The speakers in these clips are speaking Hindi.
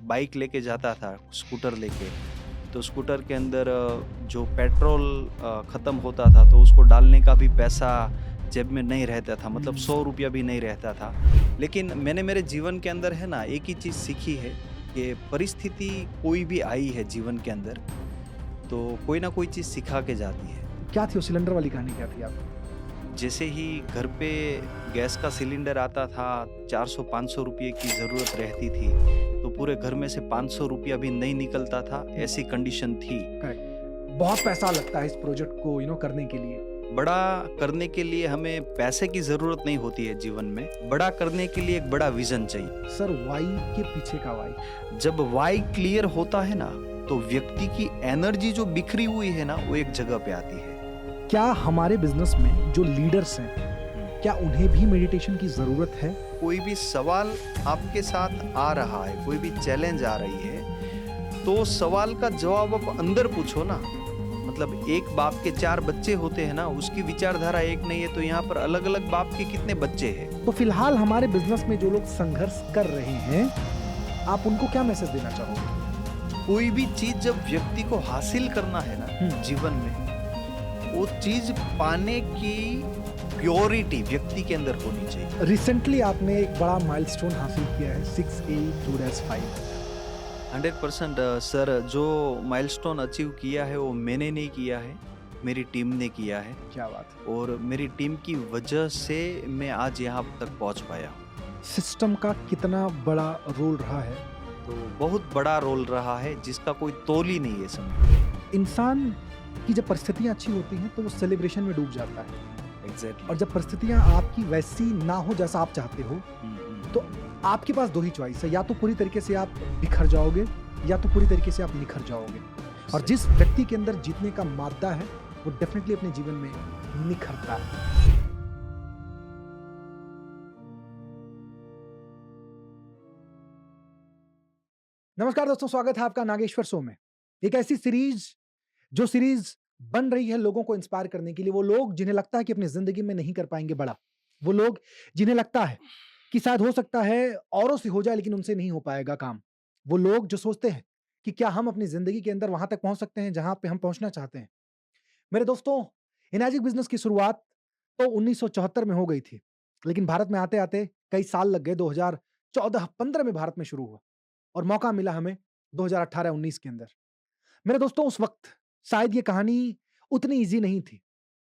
बाइक लेके जाता था, स्कूटर लेके, तो स्कूटर के अंदर जो पेट्रोल ख़त्म होता था तो उसको डालने का भी पैसा जेब में नहीं रहता था, मतलब हुँ। 100 रुपया भी नहीं रहता था। लेकिन मैंने मेरे जीवन के अंदर है ना एक ही चीज़ सीखी है कि परिस्थिति कोई भी आई है जीवन के अंदर, तो कोई ना कोई चीज़ सिखा के जाती है। क्या थी वो सिलेंडर वाली कहानी क्या थी आप? जैसे ही घर पे गैस का सिलेंडर आता था, 400-500 रुपए की ज़रूरत रहती थी, तो पूरे घर में से 500 रुपया भी नहीं निकलता था, हुँ, ऐसी कंडीशन थी। करेक्ट। बहुत पैसा लगता है इस प्रोजेक्ट को करने के लिए। बड़ा करने के लिए हमें पैसे की ज़रूरत नहीं होती है जीवन में, बड़ा करने के लिए एक बड़ा विज़न चाहिए। सर व्हाई के पीछे का व्हाई? जब व्हाई क्लियर होता है ना, तो व्यक्ति की एनर्जी जो बिखरी हुई है ना, वो एक जगह पे आती है। क्या हमारे बिज़नेस में जो लीडर्स हैं, हुँ। क्या उन्हें भी मेडिटेशन की ज़रूरत है? कोई भी सवाल आपके साथ आ रहा है, कोई भी चैलेंज आ रही है, तो सवाल का जवाब आप अंदर पूछो ना। मतलब एक बाप के 4 बच्चे होते हैं ना, उसकी विचारधारा एक नहीं है, तो यहाँ पर अलग-अलग बाप के कितने बच्चे हैं? तो फिलहाल हमारे बिज़नेस में जो लोग संघर्ष कर रहे हैं, आप उनको क्या मैसेज देना चाहोगे? कोई भी चीज़ जब व्यक्ति को हासिल करना है हुँ, ना जीवन में, वो चीज़ पाने की प्योरिटी व्यक्ति के अंदर होनी चाहिए। रिसेंटली आपने एक बड़ा माइलस्टोन हासिल किया है 6A2-5। 100% सर, जो माइलस्टोन अचीव किया है वो मैंने नहीं किया है, मेरी टीम ने किया है क्या बात है! और मेरी टीम की वजह से मैं आज यहाँ तक पहुँच पाया हूँ। सिस्टम का कितना बड़ा रोल रहा है? तो बहुत बड़ा रोल रहा है जिसका कोई तोल ही नहीं है समझो। इंसान की जब परिस्थितियाँ अच्छी होती हैं तो वो सेलिब्रेशन में डूब जाता है एग्ज़ैक्टली। और जब परिस्थितियाँ आपकी वैसी ना हो जैसा आप चाहते हो, तो आपके पास 2 ही चॉइस है, या तो पूरी तरीके से आप बिखर जाओगे या तो पूरी तरीके से आप निखर जाओगे। और सही। जिस व्यक्ति के अंदर जीतने का मादा है, वो डेफ़िनिटली अपने जीवन में निखरता है। नमस्कार दोस्तों, स्वागत है आपका नागेश्वर शो में। एक ऐसी सीरीज़ जो सीरीज़ बन रही है लोगों को इंस्पायर करने के लिए, वो लोग जिन्हें लगता है कि अपनी ज़िंदगी में नहीं कर पाएँगे बड़ा। वो लोग जिन्हें लगता है कि शायद हो सकता है औरों से हो जाए लेकिन उनसे नहीं हो पाएगा काम। वो लोग जो सोचते हैं कि क्या हम अपनी ज़िंदगी के अंदर वहाँ तक पहुँच सकते हैं जहाँ पे हम पहुँचना चाहते हैं। मेरे दोस्तों, इनैजिक बिज़नेस की शुरुआत तो 1974 में हो गई थी, लेकिन भारत में आते-आते कई साल लग गए। 2014-15 में भारत में शुरू हुआ और मौका मिला हमें 2018-19 के अंदर। मेरे दोस्तों, उस वक़्त शायद ये कहानी उतनी ईज़ी नहीं थी,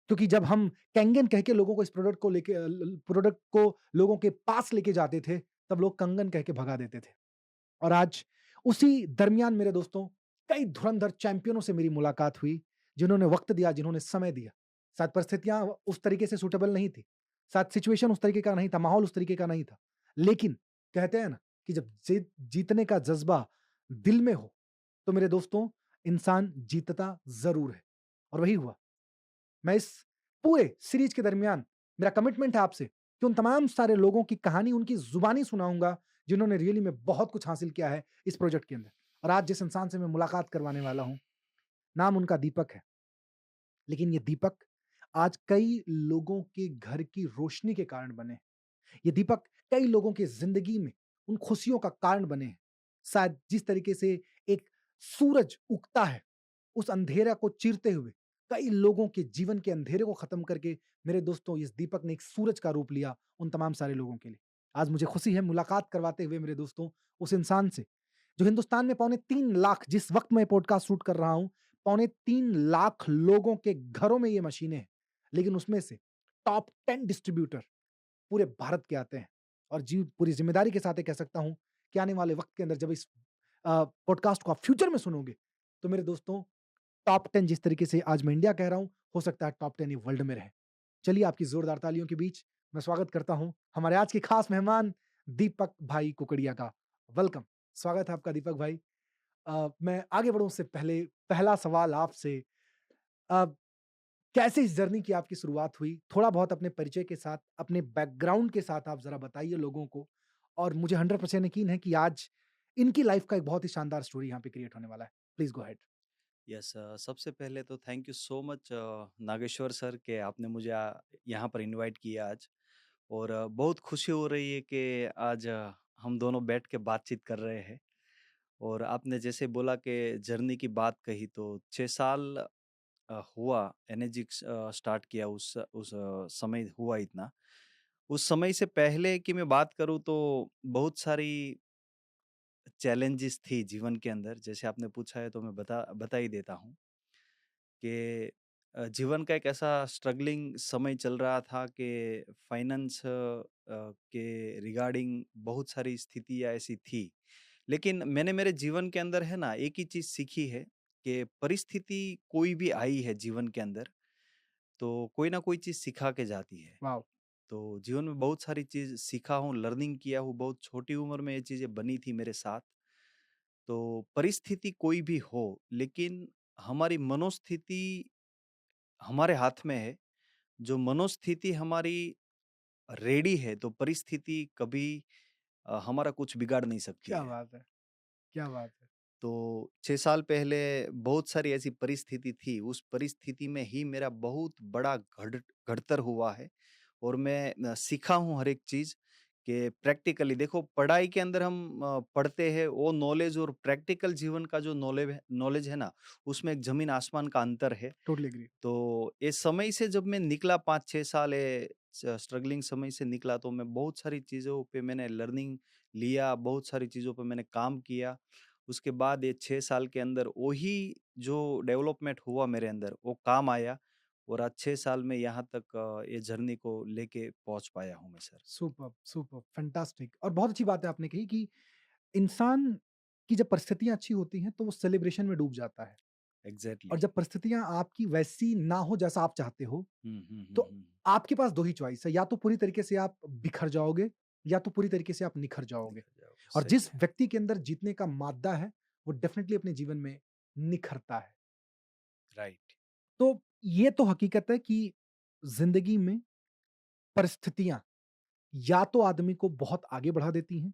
क्योंकि जब हम कैंगन कह के लोगों को इस प्रोडक्ट को लेके प्रोडक्ट को लोगों के पास लेके जाते थे, तब लोग कंगन कह के भगा देते थे। और आज उसी दरमियान मेरे दोस्तों, कई धुरंधर चैंपियनों से मेरी मुलाकात हुई, जिन्होंने वक़्त दिया, जिन्होंने समय दिया। शायद परिस्थितियाँ उस तरीके से सूटेबल नहीं थी, शायद सिचुएशन उस तरीके का नहीं था, माहौल उस तरीके का नहीं था। लेकिन कहते हैं ना कि जब जीतने का जज़्बा दिल में हो, तो मेरे दोस्तों, इंसान जीतता ज़रूर है और वही हुआ। मैं इस पूरे सीरीज़ के दरमियान मेरा कमिटमेंट है आपसे कि उन तमाम सारे लोगों की कहानी उनकी ज़ुबानी सुनाऊँगा, जिन्होंने रियली में बहुत कुछ हासिल किया है इस प्रोजेक्ट के अंदर। और आज जिस इंसान से मैं मुलाकात करवाने वाला हूँ, नाम उनका दीपक है। लेकिन ये दीपक आज कई लोगों के घर की रोशनी के कारण बने हैं। ये दीपक कई लोगों की ज़िंदगी में उन खुशियों का कारण बने हैं। शायद जिस तरीके से एक सूरज उगता है, उस अंधेरा को चीरते हुए कई लोगों के जीवन के अंधेरे को खत्म करके मेरे दोस्तों इस दीपक ने एक सूरज का रूप लिया उन तमाम सारे लोगों के लिए। आज मुझे खुशी है मुलाकात करवाते हुए मेरे दोस्तों उस इंसान से, जो हिंदुस्तान में पौने 3 लाख, जिस वक़्त मैं पॉडकास्ट शूट कर रहा हूँ, पौने 3 लाख लोगों के घरों में ये मशीनें हैं। लेकिन उसमें से टॉप 10 डिस्ट्रीब्यूटर पूरे भारत के आते हैं। और पूरी ज़िम्मेदारी के साथ ये कह सकता हूँ कि आने वाले वक़्त के अंदर जब इस पॉडकास्ट को आप फ्यूचर में सुनोगे, तो मेरे दोस्तों, टॉप 10 जिस तरीके से आज मैं इंडिया कह रहा हूँ, हो सकता है टॉप 10 ही वर्ल्ड में रहे। चलिए आपकी ज़ोरदार तालियों के बीच मैं स्वागत करता हूँ हमारे आज के खास मेहमान दीपक भाई कुकड़िया का। वेलकम, स्वागत है आपका दीपक भाई। मैं आगे बढ़ूँ उससे पहले पहला सवाल आपसे, अ, कैसे इस जर्नी की आपकी शुरुआत हुई? थोड़ा-बहुत अपने परिचय के साथ, अपने बैकग्राउंड के साथ आप ज़रा बताइए लोगों को, और मुझे 100% यकीन है कि आज इनकी लाइफ़ का एक बहुत ही शानदार स्टोरी यहाँ पे क्रिएट होने वाला है। Please go ahead. यस, सबसे पहले तो thank you so much Nageshwar sir कि आपने मुझे यहाँ पर इनवाइट किया आज और बहुत खुशी हो रही है कि आज हम दोनों बैठ के बातचीत कर रहे हैं और आपने जैसे बोला कि जर्नी की बात कही तो 6 साल हुआ एनर्जिक स्टार्ट किया उस समय हुआ इतना। उस समय से पहले की मैं बात करूँ तो बहुत सारी चैलेंजेस थी जीवन के अंदर। जैसे आपने पूछा है तो मैं बता ही देता हूँ कि जीवन का एक ऐसा स्ट्रगलिंग समय चल रहा था कि फाइनेंस के रिगार्डिंग बहुत सारी स्थितियाँ ऐसी थी। लेकिन मैंने मेरे जीवन के अंदर है ना एक ही चीज़ सीखी है कि परिस्थिति कोई भी आई है जीवन के अंदर तो कोई ना कोई चीज़ सिखा के जाती है। वाओ! तो जीवन में बहुत सारी चीज़ सीखा हूँ, लर्निंग किया हूँ, बहुत छोटी उम्र में ये चीज़ें बनी थी मेरे साथ। तो परिस्थिति कोई भी हो, लेकिन हमारी मनोस्थिति हमारे हाथ में है। जो मनोस्थिति हमारी रेडी है, तो परिस्थिति कभी हमारा कुछ बिगाड़ नहीं सकती क्या है। बात है! क्या बात है! तो 6 साल पहले बहुत सारी ऐसी परिस्थिति थी, उस परिस्थिति में ही मेरा बहुत बड़ा घड़तर हुआ है और मैं सीखा हूँ हर एक चीज़ कि प्रैक्टिकली देखो पढ़ाई के अंदर हम पढ़ते हैं वो नॉलेज और प्रैक्टिकल जीवन का जो नॉलेज है ना, उसमें एक ज़मीन आसमान का अंतर है। Totally agree. तो ये समय से जब मैं निकला 5-6 साल स्ट्रगलिंग समय से निकला तो मैं बहुत सारी चीज़ों पे मैंने लर्निंग लिया, बहुत सारी चीज़ों पे मैंने काम किया। उसके बाद ये 6 साल के अंदर वही जो डेवलपमेंट हुआ मेरे अंदर वो काम आया और आज 6 साल में यहाँ तक ये जर्नी को लेके पहुँच पाया हूँ मैं सर। सुपर्ब! सुपर्ब! फैंटास्टिक। और बहुत अच्छी बात है आपने कही कि इंसान की जब परिस्थितियाँ अच्छी होती हैं, तो वो सेलिब्रेशन में डूब जाता है और एग्ज़ैक्टली। जब परिस्थितियाँ आपकी वैसी ना हो जैसा आप चाहते हो, हुँ, हुँ, हुँ, तो हुँ। आपके पास 2 ही चॉइस है, या तो पूरी तरीके से आप बिखर जाओगे या तो पूरी तरीके से आप निखर जाओगे। निकल जाओ, और सही जिस है। व्यक्ति के अंदर जीतने का मादा है, वो डेफ़िनिटली अपने जीवन में निखरता है। राइट। तो ये तो हकीकत है कि ज़िंदगी में परिस्थितियाँ या तो आदमी को बहुत आगे बढ़ा देती हैं,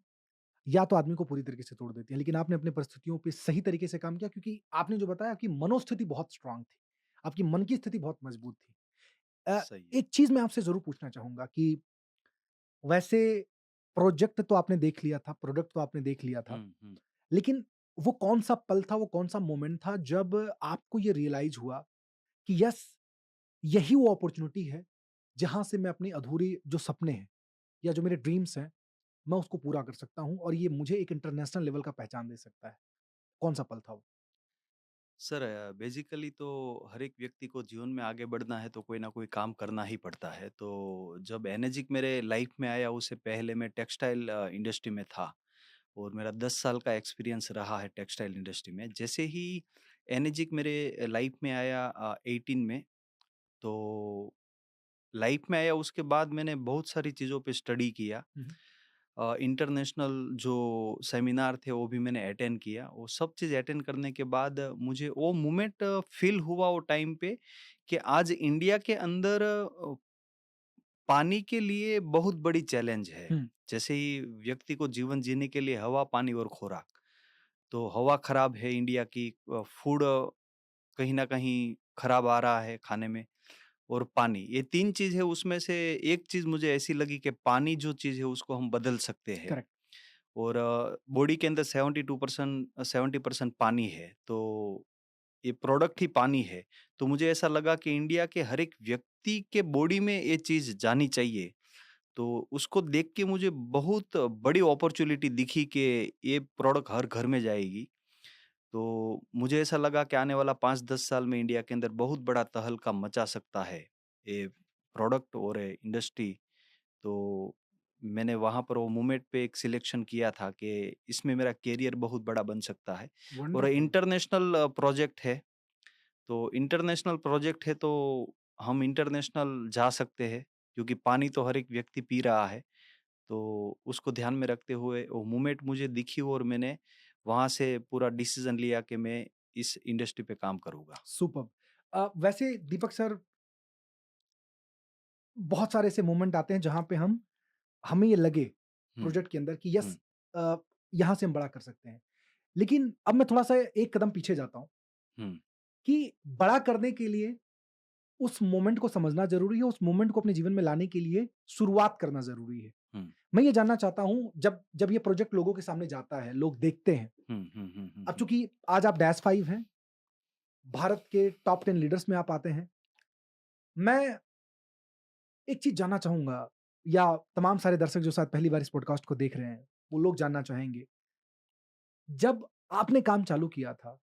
या तो आदमी को पूरी तरीके से तोड़ देती हैं। लेकिन आपने अपनी परिस्थितियों पे सही तरीके से काम किया, क्योंकि आपने जो बताया आपकी मनोस्थिति बहुत स्ट्रॉन्ग थी। आपकी मन की स्थिति बहुत मजबूत थी। सही है। एक चीज़ मैं आपसे ज़रूर पूछना चाहूँगा कि वैसे प्रोजेक्ट तो आपने देख लिया था, प्रोडक्ट तो आपने देख लिया था, हुँ, हुँ। लेकिन वो कौन-सा पल था, वो कौन-सा मोमेंट था जब आपको ये रियलाइज़ हुआ कि यस, यही वो अपॉर्च्युनिटी है, जहाँ से मैं अपनी अधूरी जो सपने हैं या जो मेरे ड्रीम्स हैं, मैं उसको पूरा कर सकता हूँ और ये मुझे एक इंटरनेशनल लेवल का पहचान दे सकता है। कौन-सा पल था वो? सर बेसिकली तो हर एक व्यक्ति को जीवन में आगे बढ़ना है तो कोई ना कोई काम करना ही पड़ता है। तो जब एनर्जिक मेरे लाइफ में आया उससे पहले मैं टेक्सटाइल इंडस्ट्री में था और मेरा 10 साल का एक्सपीरियंस रहा है टेक्सटाइल इंडस्ट्री में। जैसे ही एनर्जिक मेरे लाइफ में आया 18 में, तो लाइफ में आया उसके बाद मैंने बहुत सारी चीज़ों पे स्टडी किया। हुँ, हुँ। इंटरनेशनल जो सेमिनार थे वो भी मैंने अटेंड किया। वो सब चीज़ अटेंड करने के बाद मुझे वो मोमेंट फ़ील हुआ वो टाइम पे कि आज इंडिया के अंदर पानी के लिए बहुत बड़ी चैलेंज है। हुँ, जैसे ही व्यक्ति को जीवन जीने के लिए हवा, पानी और खुराक। तो हवा खराब है इंडिया की, फूड कहीं न कहीं खराब आ रहा है खाने में और पानी। ये 3 चीज़ है उसमें से एक चीज़ मुझे ऐसी लगी कि पानी जो चीज़ है उसको हम बदल सकते हैं। करेक्ट। और बॉडी के अंदर 72% 70% पानी है, तो ये प्रोडक्ट ही पानी है। तो मुझे ऐसा लगा कि इंडिया के हर एक व्यक्ति के बॉडी में ये चीज़ जानी चाहिए। तो उसको देख के मुझे बहुत बड़ी अपॉर्च्युनिटी दिखी कि ये प्रोडक्ट हर घर में जाएगी। तो मुझे ऐसा लगा कि आने वाला 5-10 साल में इंडिया के अंदर बहुत बड़ा तहलका मचा सकता है, ये प्रोडक्ट और ये इंडस्ट्री। तो मैंने वहाँ पर वो मोमेंट पे एक सिलेक्शन किया था कि इसमें मेरा करियर बहुत बड़ा बन सकता है और वंडरफुल। इंटरनेशनल प्रोजेक्ट है। तो इंटरनेशनल प्रोजेक्ट है तो हम इंटरनेशनल जा सकते हैं क्योंकि पानी तो हर एक व्यक्ति पी रहा है। तो उसको ध्यान में रखते हुए वो मोमेंट मुझे दिखी और मैंने वहाँ से पूरा डिसीज़न लिया कि मैं इस इंडस्ट्री पे काम करूँगा। सुपर्ब! वैसे दीपक सर, बहुत सारे ऐसे मोमेंट आते हैं जहाँ पे हमें ये लगे हुँ, प्रोजेक्ट के अंदर कि यस, हुँ, अ, यहाँ से हम बड़ा कर सकते हैं। लेकिन अब मैं थोड़ा-सा एक कदम पीछे जाता हूँ हुँ, कि बड़ा करने के लिए उस मोमेंट को समझना ज़रूरी है, उस मोमेंट को अपने जीवन में लाने के लिए शुरुआत करना ज़रूरी है। हुँ। मैं ये जानना चाहता हूँ जब जब ये प्रोजेक्ट लोगों के सामने जाता है, लोग देखते हैं। अब चूँकि आज आप डैश 5 हैं, भारत के टॉप 10 लीडर्स में आप आते हैं। मैं एक चीज़ जानना चाहूँगा या तमाम सारे दर्शक जो शायद पहली बार इस पॉडकास्ट को देख रहे हैं, वो लोग जानना चाहेंगे। जब आपने काम चालू किया था,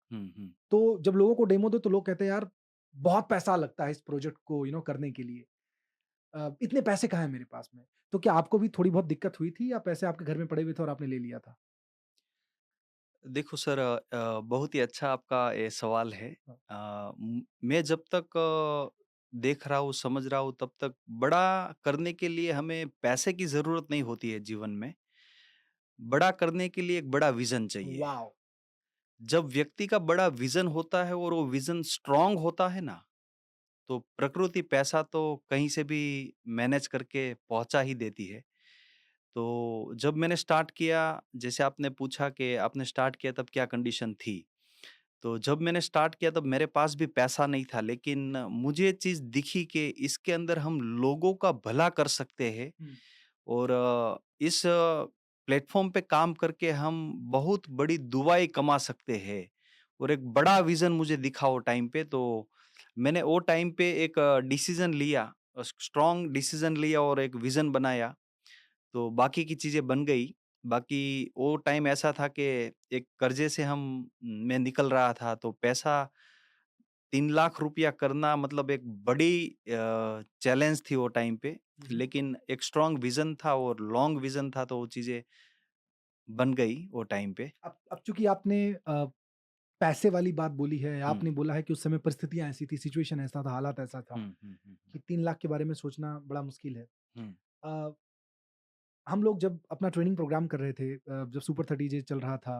तो जब लोगों को डेमो दो तो लोग कहते हैं यार बहुत पैसा लगता है इस प्रोजेक्ट को करने के लिए। इतने पैसे कहाँ हैं मेरे पास में? तो क्या आपको भी थोड़ी बहुत दिक्कत हुई थी या पैसे आपके घर में पड़े हुए थे और आपने ले लिया था? देखो सर, बहुत ही अच्छा आपका ये सवाल है। हाँ। मैं जब तक देख रहा हूँ, समझ रहा हूँ, तब तक बड़ा करने के लिए हमें पैसे की ज़रूरत नहीं होती है जीवन में। बड़ा करने के लिए एक बड़ा विज़न चाहिए। वॉव! जब व्यक्ति का बड़ा विज़न होता है और वो विज़न स्ट्रॉन्ग होता है ना, तो प्रकृति पैसा तो कहीं से भी मैनेज करके पहुँचा ही देती है। तो जब मैंने स्टार्ट किया, जैसे आपने पूछा कि आपने स्टार्ट किया तब क्या कंडीशन थी? तो जब मैंने स्टार्ट किया तब मेरे पास भी पैसा नहीं था, लेकिन मुझे ये चीज़ दिखी कि इसके अंदर हम लोगों का भला कर सकते हैं हुँ, और इस प्लेटफ़ॉर्म पे काम करके हम बहुत बड़ी दुआएँ कमा सकते हैं और एक बड़ा विज़न मुझे दिखा वो टाइम पे। तो मैंने वो टाइम पे एक डिसीज़न लिया, स्ट्रॉन्ग डिसीज़न लिया और एक विज़न बनाया। तो बाकी की चीज़ें बन गई। बाकी वो टाइम ऐसा था कि एक कर्ज़े से मैं निकल रहा था, तो पैसा 3 लाख रुपया करना मतलब एक बड़ी चैलेंज थी वो टाइम पे। हुँ, हुँ। लेकिन एक स्ट्रॉन्ग विज़न था और लॉन्ग विज़न था, तो वो चीज़ें बन गई वो टाइम पे। अब चूँकि आपने पैसे वाली बात बोली है, हुँ। आपने बोला है कि उस समय परिस्थितियाँ ऐसी थी, सिचुएशन ऐसा था, हालात ऐसा था कि 3 लाख के बारे में सोचना बड़ा मुश्किल है। हुँ। अ, हम लोग जब अपना ट्रेनिंग प्रोग्राम कर रहे थे, जब सुपर 30 डे चल रहा था,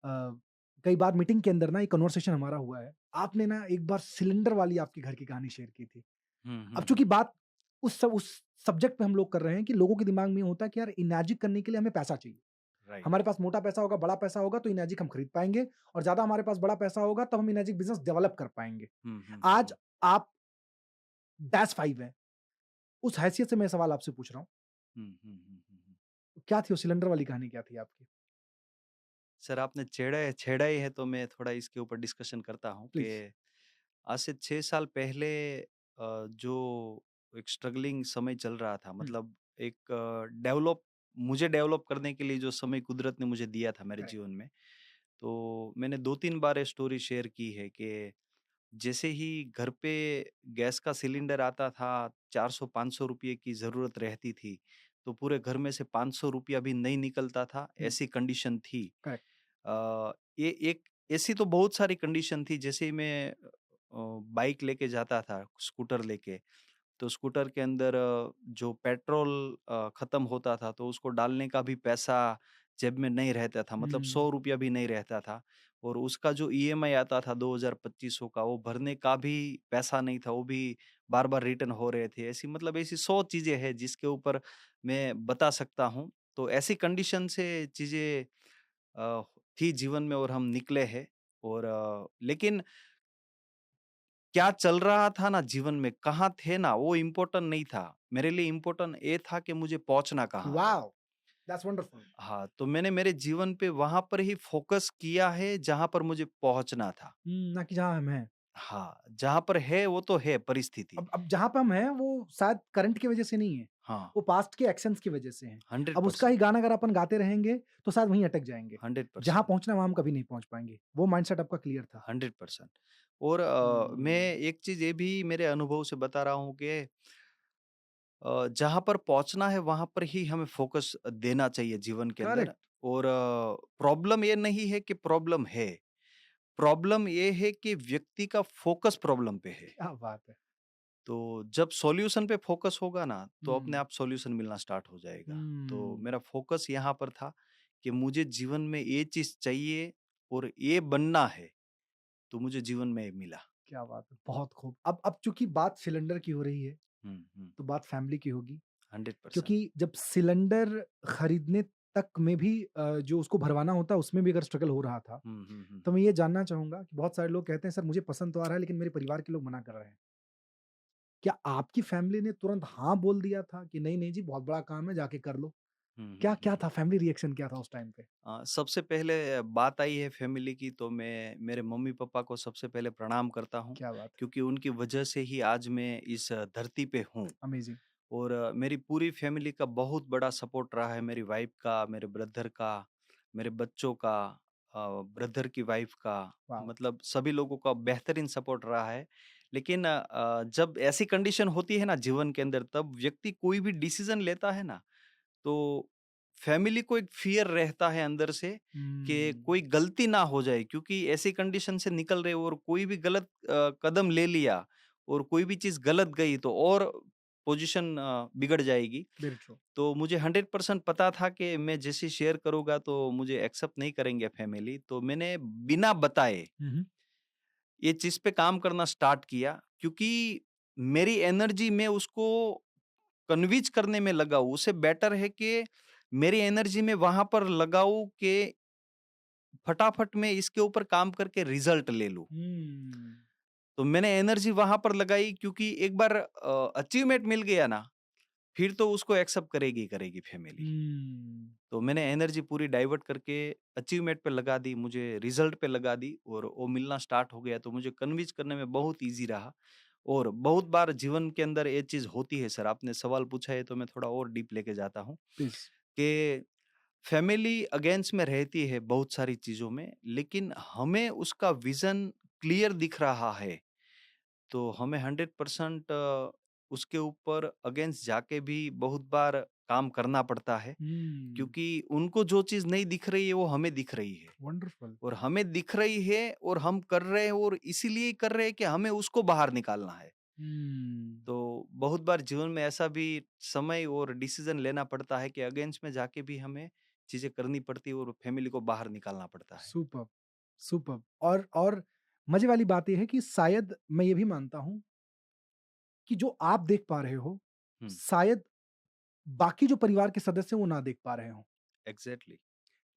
अ, कई बार मीटिंग के अंदर ना एक कन्वर्सेशन हमारा हुआ है। आपने ना एक बार सिलेंडर वाली आपके घर की कहानी शेयर की थी। हुँ, अब हुँ, हुँ। चूँकि बात उस सब्जेक्ट पे हम लोग कर रहे हैं कि लोगों के दिमाग में ये होता है कि यार इमेजिन करने के लिए हमें पैसा चाहिए। राइट। हमारे पास मोटा पैसा होगा, बड़ा पैसा होगा तो इमेजिक हम खरीद पाएँगे और ज़्यादा हमारे पास बड़ा पैसा होगा तब हम इमेजिक बिज़नेस डेवलप कर पाएँगे। हुँ, हुँ, आज हुँ। आप डैश 5 हैं। उस हैसियत से मैं सवाल आपसे पूछ रहा हूँ, हुँ, हुँ, हुँ, हुँ, हुँ। क्या थी वो सिलेंडर वाली कहानी क्या थी आपकी? सर, आपने छेड़ा ही है, तो मैं थोड़ा इसके ऊपर डिस्कशन करता हूँ कि प्लीज़। आज से 6 साल पहले जो एक स्ट्रगलिंग समय चल रहा था, हुँ, मतलब एक मुझे डेवलप करने के लिए जो समय कुदरत ने मुझे दिया था मेरे करेक्ट। जीवन में, तो मैंने 2-3 बार ये स्टोरी शेयर की है कि जैसे ही घर पे गैस का सिलेंडर आता था, 400-500 रुपए की ज़रूरत रहती थी, तो पूरे घर में से 500 रुपया भी नहीं निकलता था, हुँ, ऐसी कंडीशन थी। करेक्ट। ये एक ऐसी तो बहुत सारी कंडीशन थी, जैसे ही मैं बाइक लेके जाता था, स्कूटर लेके, तो स्कूटर के अंदर जो पेट्रोल खत्म होता था, तो उसको डालने का भी पैसा जेब में नहीं रहता था, मतलब हुँ, 100 रुपया भी नहीं रहता था और उसका जो ईएमआई आता था 2025 का, वो भरने का भी पैसा नहीं था, वो भी बार-बार रिटर्न हो रहे थे। ऐसी मतलब ऐसी 100 चीज़ें हैं जिसके ऊपर मैं बता सकता हूँ। तो ऐसी कंडीशन से चीज़ें अ, थी जीवन में और हम निकले हैं और लेकिन क्या चल रहा था ना जीवन में, कहाँ थे ना, वो इम्पोर्टेंट नहीं था। मेरे लिए इम्पोर्टेंट ये था कि मुझे पहुँचना कहाँ है। वॉव! That's wonderful. हाँ, तो मैंने मेरे जीवन पे वहाँ पर ही फ़ोकस किया है जहाँ पर मुझे पहुँचना था। ना कि जहाँ हम हैं। हाँ, जहाँ पर है वो तो है परिस्थिति। अब जहाँ पे हम हैं वो शायद करंट की वज़ह से नहीं है, हाँ, वो पास्ट के एक्शंस की वज़ह से हैं। अब उसका 100%, ही गाना अगर अपन गाते रहेंगे तो शायद वहीं अटक जाएँगे। जहाँ 100%, पहुँचना है वहाँ हम कभी नहीं पहुँच पाएँगे। वो माइंडसेट आपका क्लियर था। 100%। और मैं हुँ, एक चीज़ ये भी मेरे अनुभव से बता रहा हूँ कि जहाँ पर पहुँचना है वहाँ पर ही हमें फ़ोकस देना चाहिए जीवन के अंदर। करेक्ट। और प्रॉब्लम ये नहीं है कि प्रॉब्लम है, प्रॉब्लम ये है कि व्यक्ति का फ़ोकस प्रॉब्लम पे है। क्या बात है! तो जब सॉल्यूशन पे फ़ोकस होगा ना, तो अपने हुँ, आप सॉल्यूशन मिलना स्टार्ट हो जाएगा। तो हुँ, मेरा फ़ोकस यहाँ पर था कि मुझे जीवन में ये चीज़ चाहिए और ये बनना है, तो मुझे जीवन में ये मिला। क्या बात है! बहुत खूब। अब चूँकि बात सिलेंडर की हो रही है, हुँ, हुँ। तो बात फैमिली की होगी। 100%। क्योंकि जब सिलेंडर खरीदने तक में भी जो उसको भरवाना होता है उसमें भी अगर स्ट्रगल हो रहा था, हुँ, हुँ, हुँ, तो हुँ। मैं ये जानना चाहूँगा कि बहुत सारे लोग कहते हैं सर मुझे पसंद तो आ रहा है लेकिन मेरे परिवार के लोग मना कर रहे हैं। क्या आपकी फैमिली ने तुरंत हाँ बोल दिया था कि नहीं, नहीं जी बहुत बड़ा काम है जाके कर लो? क्या क्या था फैमिली रिएक्शन, क्या था उस टाइम पे? सबसे पहले बात आई है फैमिली की, तो मैं मेरे मम्मी पापा को सबसे पहले प्रणाम करता हूँ, क्या बात है, क्योंकि उनकी वजह से ही आज मैं इस धरती पे हूँ। अमेजिंग। और मेरी पूरी फैमिली का बहुत बड़ा सपोर्ट रहा है, मेरी वाइफ का, मेरे ब्रदर का, मेरे बच्चों का, ब्रदर की वाइफ का, वाओ! मतलब सभी लोगों का बेहतरीन सपोर्ट रहा है। लेकिन जब ऐसी कंडीशन होती है ना जीवन के अंदर, तब व्यक्ति कोई भी डिसीजन लेता है ना, तो फैमिली को एक फ़ियर रहता है अंदर से कि हुँ, कोई गलती ना हो जाए, क्योंकि ऐसी कंडीशन से निकल रहे हो और कोई भी गलत कदम ले लिया और कोई भी चीज़ गलत गई तो और पोज़ीशन बिगड़ जाएगी। Very true. तो मुझे 100% पता था कि मैं जैसे शेयर करूँगा तो मुझे एक्सेप्ट नहीं करेंगे फैमिली, तो मैंने बिना बताए हुँ, हुँ। ये चीज़ पे काम करना स्टार्ट किया, क्योंकि मेरी एनर्जी मैं उसको कन्विंस करने में लगाऊँ, उससे बेटर है कि मेरी एनर्जी में वहाँ पर लगाऊँ कि फटाफट मैं इसके ऊपर काम करके रिज़ल्ट ले लूँ। हुँ, तो मैंने एनर्जी वहाँ पर लगाई, क्योंकि एक बार अचीवमेंट मिल गया ना, फिर तो उसको एक्सेप्ट करेगी ही करेगी फैमिली। हुँ, तो मैंने एनर्जी पूरी डाइवर्ट करके अचीवमेंट पे लगा दी, मुझे रिज़ल्ट पे लगा दी और वो मिलना स्टार्ट हो गया, तो मुझे कन्विंस करने में बहुत ईज़ी रहा। और बहुत बार जीवन के अंदर ये चीज़ होती है सर, आपने सवाल पूछा है तो मैं थोड़ा और डीप लेके जाता हूँ प्लीज़। कि फैमिली अगेंस्ट में रहती है बहुत सारी चीज़ों में, लेकिन हमें उसका विज़न क्लियर दिख रहा है, तो हमें 100% उसके ऊपर अगेंस्ट जाके भी बहुत बार काम करना पड़ता है, हुँ, क्योंकि उनको जो चीज़ नहीं दिख रही है वो हमें दिख रही है, वंडरफुल। और हमें दिख रही है और हम कर रहे हैं, और इसीलिए कर रहे हैं कि हमें उसको बाहर निकालना है। हुँ, तो बहुत बार जीवन में ऐसा भी समय और डिसीजन लेना पड़ता है कि अगेंस्ट में जाके भी हमें चीज़ें करनी पड़ती है और फैमिली को बाहर निकालना पड़ता है। सुपर्ब! सुपर्ब! और मज़े वाली बात ये है कि शायद मैं ये भी मानता हूँ कि जो आप देख पा रहे हो, हुँ, शायद बाकी जो परिवार के सदस्य हैं वो ना देख पा रहे हों। एग्ज़ैक्टली,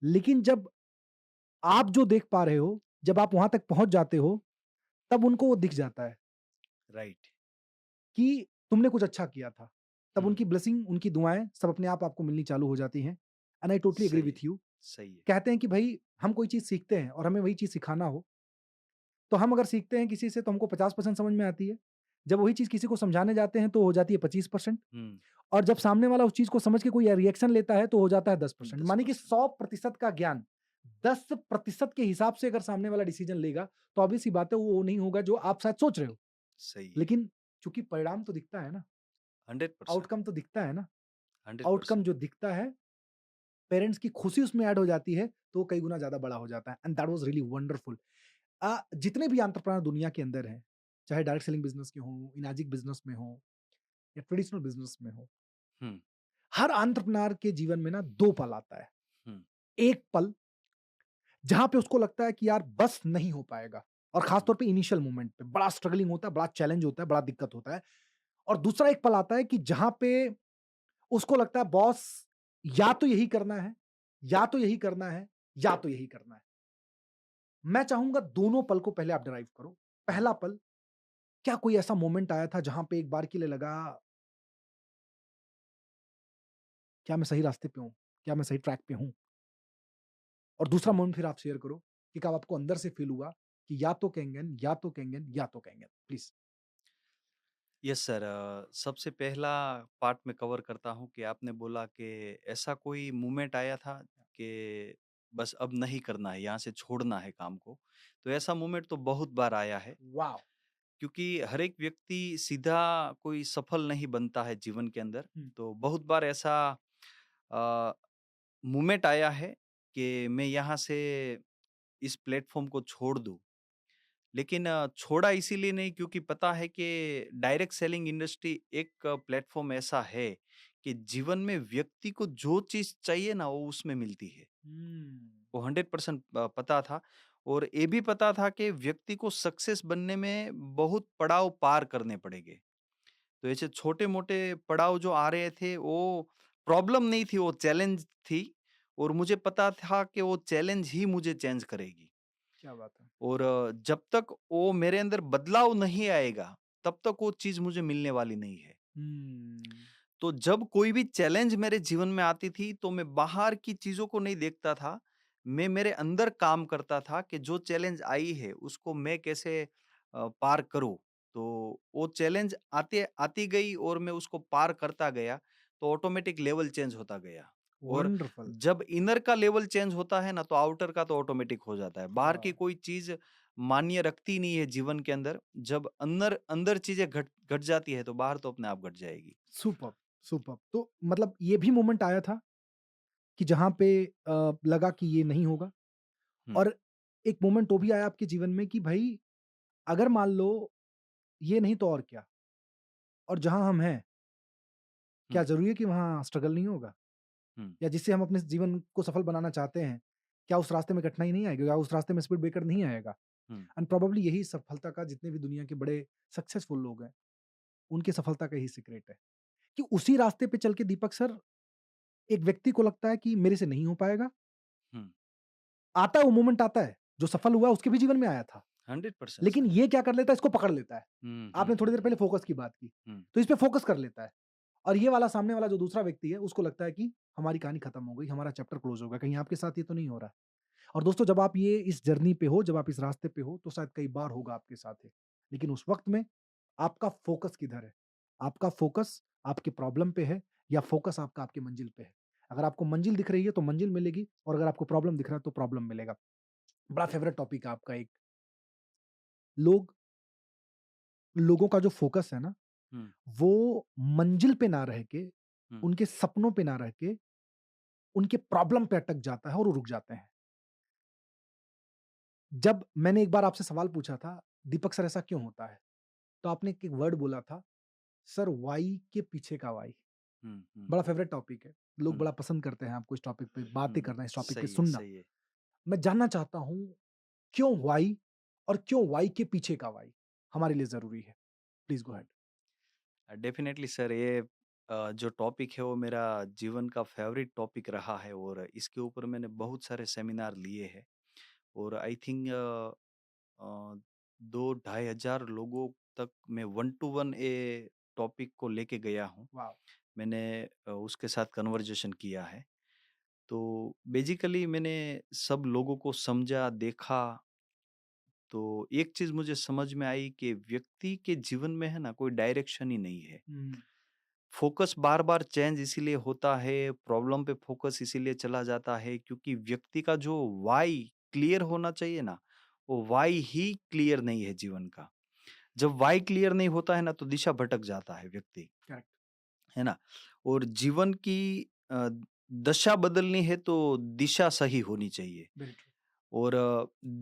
लेकिन जब आप जो देख पा रहे हो, जब आप वहाँ तक पहुँच जाते हो, तब उनको वो दिख जाता है राइट। कि तुमने कुछ अच्छा किया था। तब हुँ, उनकी ब्लेसिंग, उनकी दुआएँ सब अपने आप आपको मिलनी चालू हो जाती हैं। एंड आई टोटली एग्री सही है, विथ यू। सही है। कहते हैं कि भई हम कोई चीज़ सीखते हैं और हमें वही चीज़ सिखाना हो, तो हम अगर सीखते हैं किसी से तो हमको 50% समझ में आती है। जब वही चीज़ किसी को समझाने जाते हैं तो हो जाती है 25%। हुँ, और जब सामने वाला उस चीज़ को समझ के कोई रिएक्शन लेता है तो हो जाता है 10%। मानिए कि 10%, 100% का ज्ञान 10% के हिसाब से अगर सामने वाला डिसीज़न लेगा, तो ऑब्वियस सी बात है वो नहीं होगा जो आप शायद सोच रहे हो। सही है। लेकिन चूँकि परिणाम तो दिखता है ना, 100%, आउटकम तो दिखता है ना, आउटकम 100%। जो दिखता है, पेरेंट्स की खुशी उसमें ऐड हो जाती है, तो वो कई गुना ज़्यादा बड़ा हो जाता है and that was really wonderful. जितने भी एंटरप्रेन्योर दुनिया के अंदर हैं, चाहे डायरेक्ट सेलिंग बिज़नेस के हों, इनर्जिक बिज़नेस में हों या ट्रेडिशनल बिज़नेस में हों, हुँ, हर एंटरप्रेन्योर के जीवन में ना 2 पल आता है। हुँ, एक पल जहाँ पे उसको लगता है कि यार बस नहीं हो पाएगा और खास हुँ, तौर पे इनिशियल मोमेंट पे बड़ा स्ट्रगलिंग होता है, बड़ा चैलेंज होता है, बड़ा दिक्कत होता है। और दूसरा एक पल आता है कि जहाँ पे उसको लगता है बॉस या तो यही करना है, या तो यही करना है, या तो यही करना है। मैं चाहूँगा दोनों पल को पहले आप डिराइव करो। हुँ। पहला पल, क्या कोई ऐसा मोमेंट आया था जहाँ पे एक बार के लिए लगा, क्या मैं सही रास्ते पे हूँ? क्या मैं सही ट्रैक पे हूँ? और दूसरा मोमेंट फिर आप शेयर करो कि कब आपको अंदर से फील हुआ कि या तो केंगन, या तो केंगन, या तो केंगन? प्लीज़। यस सर, सबसे पहला पार्ट मैं कवर करता हूँ कि आपने बोला कि ऐसा कोई मोमेंट आया था कि बस अब नहीं करना है, यहाँ से छोड़ना है काम को। तो ऐसा मोमेंट तो बहुत बार आया है, वॉव! क्योंकि हर एक व्यक्ति सीधा कोई सफल नहीं बनता है जीवन के अंदर। हुँ, तो बहुत बार ऐसा अ, मोमेंट आया है कि मैं यहाँ से इस प्लेटफ़ॉर्म को छोड़ दूँ। लेकिन छोड़ा इसीलिए नहीं, क्योंकि पता है कि डायरेक्ट सेलिंग इंडस्ट्री एक प्लेटफ़ॉर्म ऐसा है कि जीवन में व्यक्ति को जो चीज़ चाहिए ना वो उसमें मिलती है। हुँ, वो 100% पता था, और ये भी पता था कि व्यक्ति को सक्सेस बनने में बहुत पड़ाव पार करने पड़ेंगे। तो ऐसे छोटे-मोटे पड़ाव जो आ रहे थे वो प्रॉब्लम नहीं थी, वो चैलेंज थी, और मुझे पता था कि वो चैलेंज ही मुझे चेंज करेगी। क्या बात है। और जब तक वो मेरे अंदर बदलाव नहीं आएगा, तब तक वो चीज़ मुझे मिलने वाली नहीं है। हुँ, तो जब कोई भी चैलेंज मेरे जीवन में आती थी तो मैं बाहर की चीज़ों को नहीं देखता था। मैं मेरे अंदर काम करता था कि जो चैलेंज आई है उसको मैं कैसे पार करूँ। तो वो चैलेंज आते आती गई और मैं उसको पार करता गया तो ऑटोमेटिक लेवल चेंज होता गया। और वंडरफुल। जब इनर का लेवल चेंज होता है ना तो आउटर का तो ऑटोमेटिक हो जाता है। बाहर की वाह! कोई चीज़ मान्य रखती नहीं है जीवन के अंदर। जब अंदर अंदर चीज़ें घट घट जाती है तो बाहर तो अपने आप घट जाएगी। सुपर्ब! सुपर्ब! तो मतलब ये भी मोमेंट आया था कि जहाँ पे लगा कि ये नहीं होगा हुँ, और एक मोमेंट वो भी आया आपके जीवन में कि भई अगर मान लो ये नहीं तो और क्या? और जहाँ हम हैं, हुँ, क्या ज़रूरी है कि वहाँ स्ट्रगल नहीं होगा? हुँ, या जिससे हम अपने जीवन को सफल बनाना चाहते हैं, क्या उस रास्ते में कठिनाई नहीं आएगी? क्या उस रास्ते में स्पीड ब्रेकर नहीं आएगा? हुँ, एंड प्रोबेबली यही सफलता का जितने भी दुनिया के बड़े सक्सेसफुल लोग हैं, उनकी सफलता का यही सीक्रेट है, कि उसी रास्ते पे चल के दीपक सर एक व्यक्ति को लगता है कि मेरे से नहीं हो पाएगा, हुँ। आता है वो मोमेंट आता है, जो सफल हुआ उसके भी जीवन में आया था। 100% लेकिन सर। ये क्या कर लेता है इसको पकड़ लेता है। हुँ, हुँ, आपने थोड़ी हुँ, देर हुँ, पहले फ़ोकस की बात की, हुँ, तो इस पे फ़ोकस कर लेता है और ये वाला सामने वाला जो दूसरा व्यक्ति है उसको लगता है कि हमारी कहानी खत्म हो गई, हमारा चैप्टर क्लोज़ हो गया, कहीं आपके साथ ये तो नहीं हो रहा है। और दोस्तों जब आप ये इस जर्नी पे हो, जब आप इस रास्ते पे हो, तो शायद कई बार होगा आपके साथ ये। लेकिन उस वक़्त में आपका फ़ोकस किधर है? आपका फ़ोकस आपके प्रॉब्लम पे है या फ़ोकस आपका आपकी मंज़िल पे है? अगर आपको मंज़िल दिख रही है तो मंज़िल मिलेगी और अगर आपको प्रॉब्लम दिख रहा है तो प्रॉब्लम मिलेगा। बड़ा फ़ेवरेट टॉपिक है आपका एक। लोग लोगों का जो फ़ोकस है ना, हुँ, वो मंज़िल पे ना रह के, हुँ, उनके सपनों पे ना रह के, उनके प्रॉब्लम पे अटक जाता है और वो रुक जाते हैं। जब मैंने एक बार आपसे सवाल पूछा था, "दीपक सर ऐसा क्यों होता है?" तो आपने एक वर्ड बोला था, "सर व्हाई के पीछे का व्हाई।" हुँ, हुँ, बड़ा फ़ेवरेट टॉपिक है। लोग हुँ, बड़ा पसंद करते हैं आपको इस टॉपिक पे बातें हुँ। करना, इस टॉपिक पे सही है, सुनना। सही है। मैं जानना चाहता हूँ, क्यों व्हाई और क्यों व्हाई के पीछे का व्हाई हमारे लिए ज़रूरी है? Please go hmm. Ahead. Definitely sir ये जो टॉपिक है वो मेरा जीवन का फ़ेवरेट टॉपिक रहा है और इसके ऊपर मैंने बहुत सारे सेमिनार लिए हैं और आई थिंक 2 ढाई हज़ार लोगों तक मैं वन टू वन ये टॉपिक को लेके गया हूँ। वॉव! मैंने उसके साथ कन्वर्सेशन किया है। तो बेसिकली मैंने सब लोगों को समझा, देखा, तो एक चीज़ मुझे समझ में आई कि व्यक्ति के जीवन में है ना कोई डायरेक्शन ही नहीं है। हुँ, फ़ोकस बार-बार चेंज इसीलिए होता है, प्रॉब्लम पे फ़ोकस इसीलिए चला जाता है क्योंकि व्यक्ति का जो व्हाय क्लियर होना चाहिए ना, वो व्हाय ही क्लियर नहीं है जीवन का। जब व्हाय क्लियर नहीं होता है ना तो दिशा भटक जाता है व्यक्ति, करेक्ट, है ना? और जीवन की दशा बदलनी है तो दिशा सही होनी चाहिए। Very true. और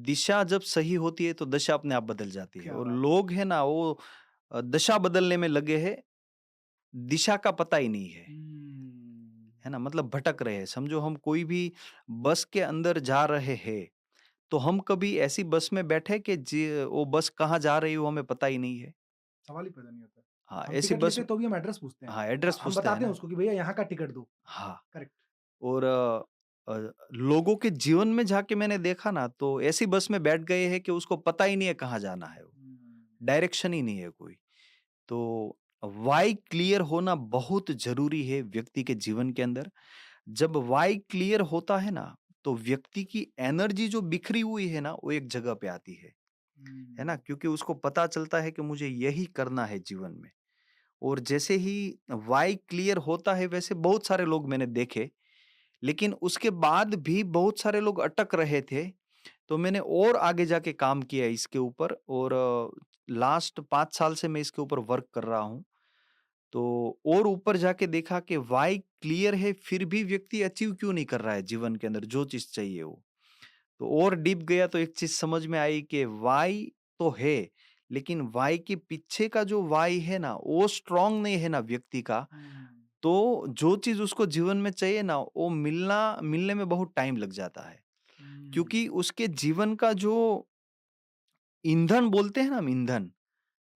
दिशा जब सही होती है तो दशा अपने आप बदल जाती है क्या और बात है! लोग हैं ना वो दशा बदलने में लगे हैं, दिशा का पता ही नहीं है हुँ, ना? मतलब भटक रहे हैं। समझो हम कोई भी बस के अंदर जा रहे हैं, तो हम कभी ऐसी बस में बैठे कि वो बस कहाँ जा रही है वो हमें पता ही नहीं है। सवाल ही पैदा नहीं होता। हाँ, हम ऐसी टिकट बस लेते हैं तो भी हम एड्रेस पूछते हैं। हाँ, एड्रेस हम पूछते हैं बताते हैं ना। उसको कि भैया यहाँ का टिकट दो। हाँ, करेक्ट। और लोगों के जीवन में जाके मैंने देखा ना तो ऐसी बस में बैठ गए हैं कि उसको पता ही नहीं है कहाँ जाना है वो, हुँ, डायरेक्शन ही नहीं है कोई। तो व्हाय क्लियर होना बहुत ज़रूरी है व्यक्ति के जीवन के अंदर। जब व्हाय क्लियर होता है ना, तो व्यक्ति की एनर्जी जो बिखरी हुई है ना, वो एक जगह पे आती है ना? हुँ, क्योंकि उसको पता चलता है कि मुझे यही करना है जीवन में। और जैसे ही व्हाय क्लियर होता है वैसे बहुत सारे लोग मैंने देखे, लेकिन उसके बाद भी बहुत सारे लोग अटक रहे थे। तो मैंने और आगे जाके काम किया इसके ऊपर और लास्ट 5 साल से मैं इसके ऊपर वर्क कर रहा हूँ। तो और ऊपर जाके देखा कि व्हाय क्लियर है फिर भी व्यक्ति अचीव क्यों नहीं कर रहा है जीवन के अंदर जो चीज़ चाहिए वो। तो और डीप गया तो एक चीज़ समझ में आई कि व्हाय तो है, लेकिन व्हाय के पीछे का जो व्हाय है ना, वो स्ट्रॉन्ग नहीं है ना व्यक्ति का, हुँ, तो जो चीज़ उसको जीवन में चाहिए ना, वो मिलने में बहुत टाइम लग जाता है। हुँ, क्योंकि उसके जीवन का जो ईंधन बोलते हैं ना हम ईंधन,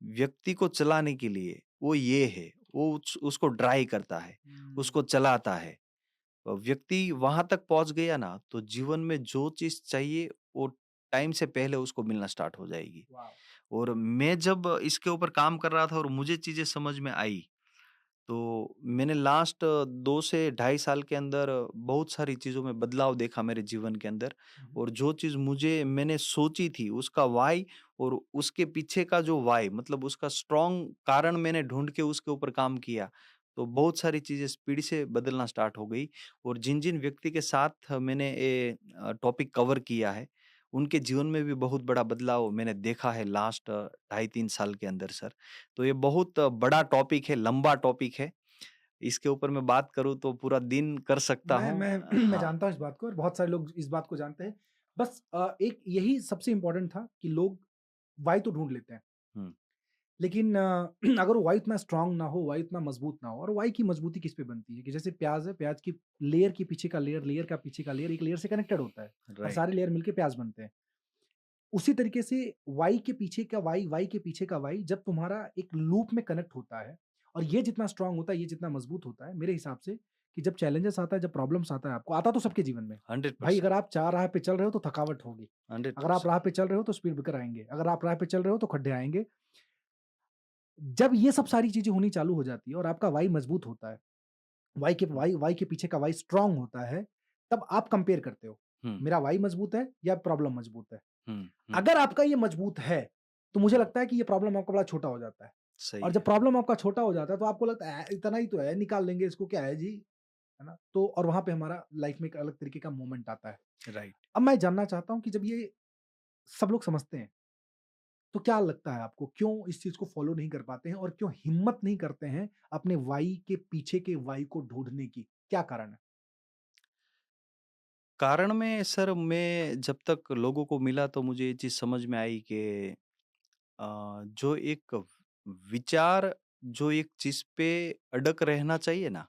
व्यक्ति को चलाने के लिए, वो ये है। वो उसको ड्राइ करता है, हुँ, उसको चलाता है। व्यक्ति वहाँ तक पहुँच गया ना, तो जीवन में जो चीज़ चाहिए, वो टाइम से पहले उसको मिलना स्टार्ट हो जाएगी। वॉव! और मैं जब इसके ऊपर काम कर रहा था और मुझे चीज़ें समझ में आई, तो मैंने लास्ट 2 से ढाई साल के अंदर बहुत सारी चीज़ों में बदलाव देखा मेरे जीवन के अंदर। हम्म, और जो चीज़ मैंने सोची थी उसका व्हाई और उसके पीछे का जो व्हाई मतलब उसका स्ट्रॉन्ग कारण मैंने ढूँढ के उसके ऊपर काम किया। तो बहुत सारी चीज़ें स्पीड से बदलना स्टार्ट हो गई। और जिन-जिन व्यक्ति के साथ मैंने ये टॉपिक कवर किया है, उनके जीवन में भी बहुत बड़ा बदलाव मैंने देखा है लास्ट ढाई 3 साल के अंदर सर। तो ये बहुत बड़ा टॉपिक है, लंबा टॉपिक है। इसके ऊपर मैं बात करूँ तो पूरा दिन कर सकता मैं हूँ। मैं मैं हाँ। जानता हूँ इस बात को और बहुत सारे लोग इस बात को जानते हैं। बस एक यही सबसे इम्पोर्टेंट था कि लोग वाई तो ढूँढ लेते हैं। हुँ, लेकिन अगर वो वाई उतना स्ट्रॉन्ग ना हो, वाई उतना मजबूत ना हो और वाई की मजबूती किस पे बनती है कि जैसे प्याज़ है, प्याज़ की लेयर के पीछे का लेयर, लेयर का पीछे का लेयर, एक लेयर से कनेक्टेड होता है और सारे राइट। लेयर मिलके प्याज़ बनते हैं। उसी तरीके से वाई के पीछे का वाई, वाई के पीछे का वाई जब तुम्हारा एक लूप में कनेक्ट होता है और ये जितना स्ट्रॉन्ग होता है, ये जितना मजबूत होता है, मेरे हिसाब से कि जब चैलेंजेस आता है, जब प्रॉब्लम्स आता है आपको, आता तो सबके जीवन में। भाई 100%, अगर आप 4 राह पे चल रहे हो तो थकावट होगी। अगर आप 100%। राह पे चल रहे हो तो स्पीड ब्रेकर आएँगे। अगर आप राह पे चल रहे हो तो खड्डे आएँगे। जब ये सब सारी चीज़ें होनी चालू हो जाती है और आपका वाई मजबूत होता है, हुँ, वाई के पीछे का वाई स्ट्रॉन्ग होता है, तब आप कंपेयर करते हो, हुँ, मेरा वाई मजबूत है या प्रॉब्लम मजबूत है। हुँ, हुँ। अगर आपका ये मजबूत है, तो मुझे हुँ, लगता है कि ये प्रॉब्लम आपका बड़ा छोटा हो जाता है सही और जब है। प्रॉब्लम आपका छोटा हो जाता है, तो आपको लगता है इतना ही तो है, निकाल लेंगे इसको क्या है जी, है ना? तो और वहाँ पे हमारा लाइफ में एक अलग तरीके का मोमेंट आता है। राइट। अब मैं जानना चाहता हूँ कि जब ये सब लोग समझते हैं, तो क्या लगता है आपको क्यों इस चीज़ को फॉलो नहीं कर पाते हैं और क्यों हिम्मत नहीं करते हैं अपने वाई के पीछे के वाई को ढूँढने की? क्या कारण है? कारण में सर मैं जब तक लोगों को मिला तो मुझे ये चीज़ समझ में आई कि जो एक विचार जो एक चीज़ पे अड़ग रहना चाहिए ना,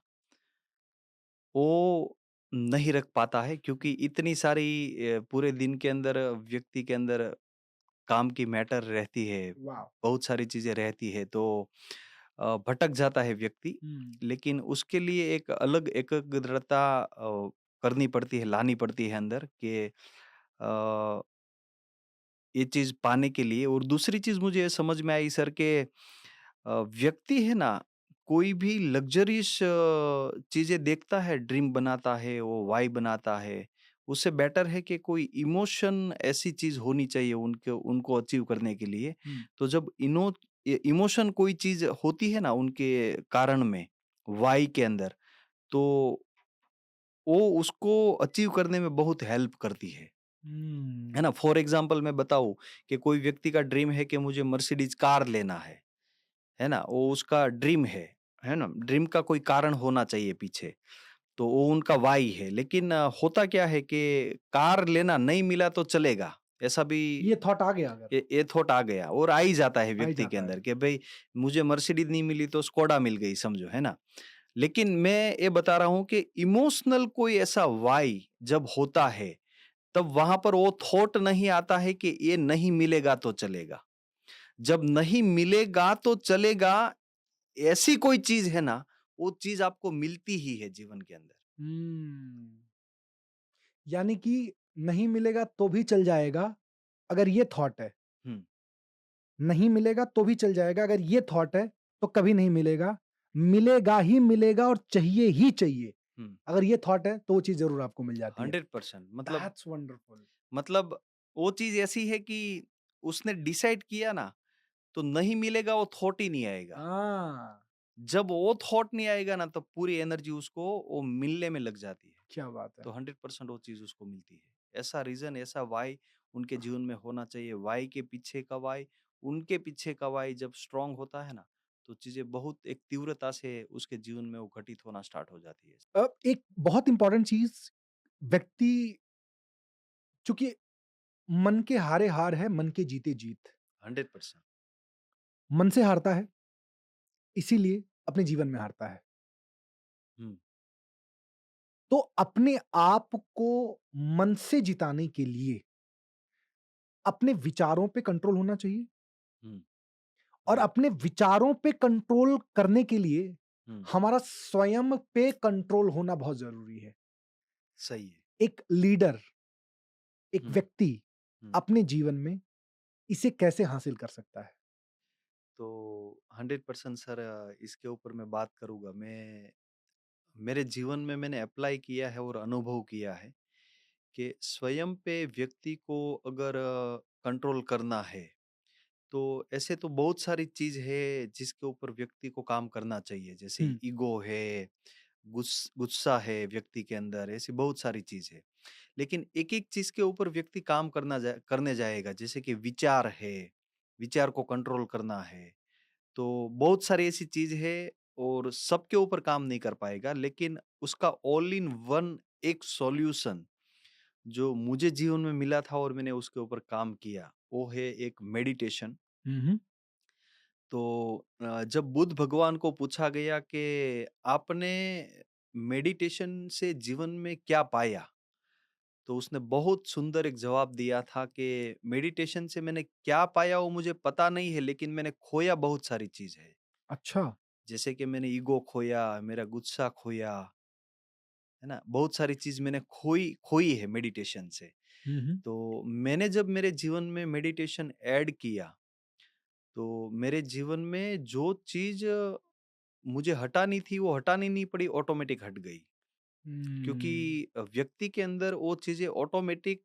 वो नहीं रख पाता है क्योंकि इतनी सारी पूरे दिन के अंदर व्यक्ति के अंदर काम की मैटर रहती है, वाव! बहुत सारी चीज़ें रहती है तो भटक जाता है व्यक्ति। हुँ, लेकिन उसके लिए एक अलग एकाग्रता करनी पड़ती है, लानी पड़ती है अंदर कि ये चीज़ पाने के लिए। और दूसरी चीज़ मुझे ये समझ में आई सर कि व्यक्ति है ना, कोई भी लग्ज़रियस चीज़ें देखता है, ड्रीम बनाता है, वो वाई बनाता है। उससे बेटर है कि कोई इमोशन ऐसी चीज़ होनी चाहिए उनके उनको अचीव करने के लिए। हुँ, तो जब इमोशन कोई चीज़ होती है ना उनके कारण में, वाई के अंदर, तो वो उसको अचीव करने में बहुत हेल्प करती है हुँ, ना? फॉर एग्ज़ाम्पल मैं बताऊँ कि कोई व्यक्ति का ड्रीम है कि मुझे मर्सिडीज़ कार लेना है ना? वो उसका ड्रीम है ना? ड्रीम का कोई कारण होना चाहिए पीछे, तो वो उनका वाई है। लेकिन होता क्या है कि कार लेना नहीं मिला तो चलेगा, ऐसा भी ये थॉट आ गया अगर, ये थॉट आ गया और आ ही जाता है आ ही व्यक्ति के जाता है। अंदर कि भई मुझे मर्सिडीज़ नहीं मिली तो स्कोडा मिल गई समझो, है ना? लेकिन मैं ये बता रहा हूँ कि इमोशनल कोई ऐसा वाई जब होता है, तब वहाँ पर वो थॉट नहीं आता है कि ये नहीं मिलेगा तो चलेगा। जब नहीं मिलेगा तो चलेगा, ऐसी कोई चीज़ है ना, वो चीज़ आपको मिलती ही है जीवन के अंदर। हुँ, यानी कि नहीं मिलेगा तो भी चल जाएगा, अगर ये थॉट है। हुँ, नहीं मिलेगा तो भी चल जाएगा, अगर ये थॉट है, तो कभी नहीं मिलेगा। मिलेगा ही मिलेगा और चाहिए ही चाहिए। हुँ, अगर ये थॉट है, तो वो चीज़ ज़रूर आपको मिल जाती है। 100% दैट्स वंडरफुल। मतलब वो चीज़ ऐसी है कि उसने डिसाइड किया ना, तो नहीं मिलेगा वो थॉट ही नहीं आएगा। हाँ, जब वो थॉट नहीं आएगा ना, तो पूरी एनर्जी उसको वो मिलने में लग जाती है। क्या बात है। तो 100% वो चीज़ उसको मिलती है। ऐसा रीज़न, ऐसा व्हाय उनके जीवन में होना चाहिए। व्हाय के पीछे का व्हाय, उनके पीछे का व्हाय जब स्ट्रॉन्ग होता है ना, तो चीज़ें बहुत एक तीव्रता से उसके जीवन में वो घटित होना स्टार्ट हो जाती है। अब एक बहुत इम्पोर्टेंट चीज़ व्यक्ति चूँकि मन के हारे हार है, मन के जीते जीत। 100%। मन से हारता है, इसीलिए अपने जीवन में हारता है। हुँ, तो अपने आप को मन से जिताने के लिए अपने विचारों पे कंट्रोल होना चाहिए हुँ, और राइट। अपने विचारों पे कंट्रोल करने के लिए हुँ, हमारा स्वयं पे कंट्रोल होना बहुत ज़रूरी है। सही है। एक लीडर, एक हुँ, व्यक्ति हुँ। अपने जीवन में इसे कैसे हासिल कर सकता है? तो 100% सर, इसके ऊपर मैं बात करूँगा। मैं मेरे जीवन में मैंने अप्लाई किया है और अनुभव किया है कि स्वयं पे व्यक्ति को अगर कंट्रोल करना है, तो ऐसे तो बहुत सारी चीज़ है जिसके ऊपर व्यक्ति को काम करना चाहिए। जैसे हुँ, ईगो है, गुस्सा है व्यक्ति के अंदर, ऐसी बहुत सारी चीज़ है। लेकिन एक-एक चीज़ के ऊपर व्यक्ति काम करने जाएगा, जैसे कि विचार है, विचार को कंट्रोल करना है। तो बहुत सारी ऐसी चीज़ है और सबके ऊपर काम नहीं कर पाएगा, लेकिन उसका ऑल इन वन एक सॉल्यूशन जो मुझे जीवन में मिला था और मैंने उसके ऊपर काम किया, वो है एक मेडिटेशन। हुँ, हुँ, तो जब बुद्ध भगवान को पूछा गया कि आपने मेडिटेशन से जीवन में क्या पाया? तो उसने बहुत सुंदर एक जवाब दिया था कि मेडिटेशन से मैंने क्या पाया वो मुझे पता नहीं है, लेकिन मैंने खोया बहुत सारी चीज़ है। अच्छा। जैसे कि मैंने ईगो खोया, मेरा गुस्सा खोया, है ना? बहुत सारी चीज़ मैंने खोई खोई है मेडिटेशन से। हुँ, हुँ, तो मैंने जब मेरे जीवन में मेडिटेशन ऐड किया, तो मेरे जीवन में जो चीज़ मुझे हटानी थी, वो हटानी नहीं पड़ी, ऑटोमेटिक हट गई। क्योंकि हुँ, व्यक्ति के अंदर वो चीज़ें ऑटोमेटिक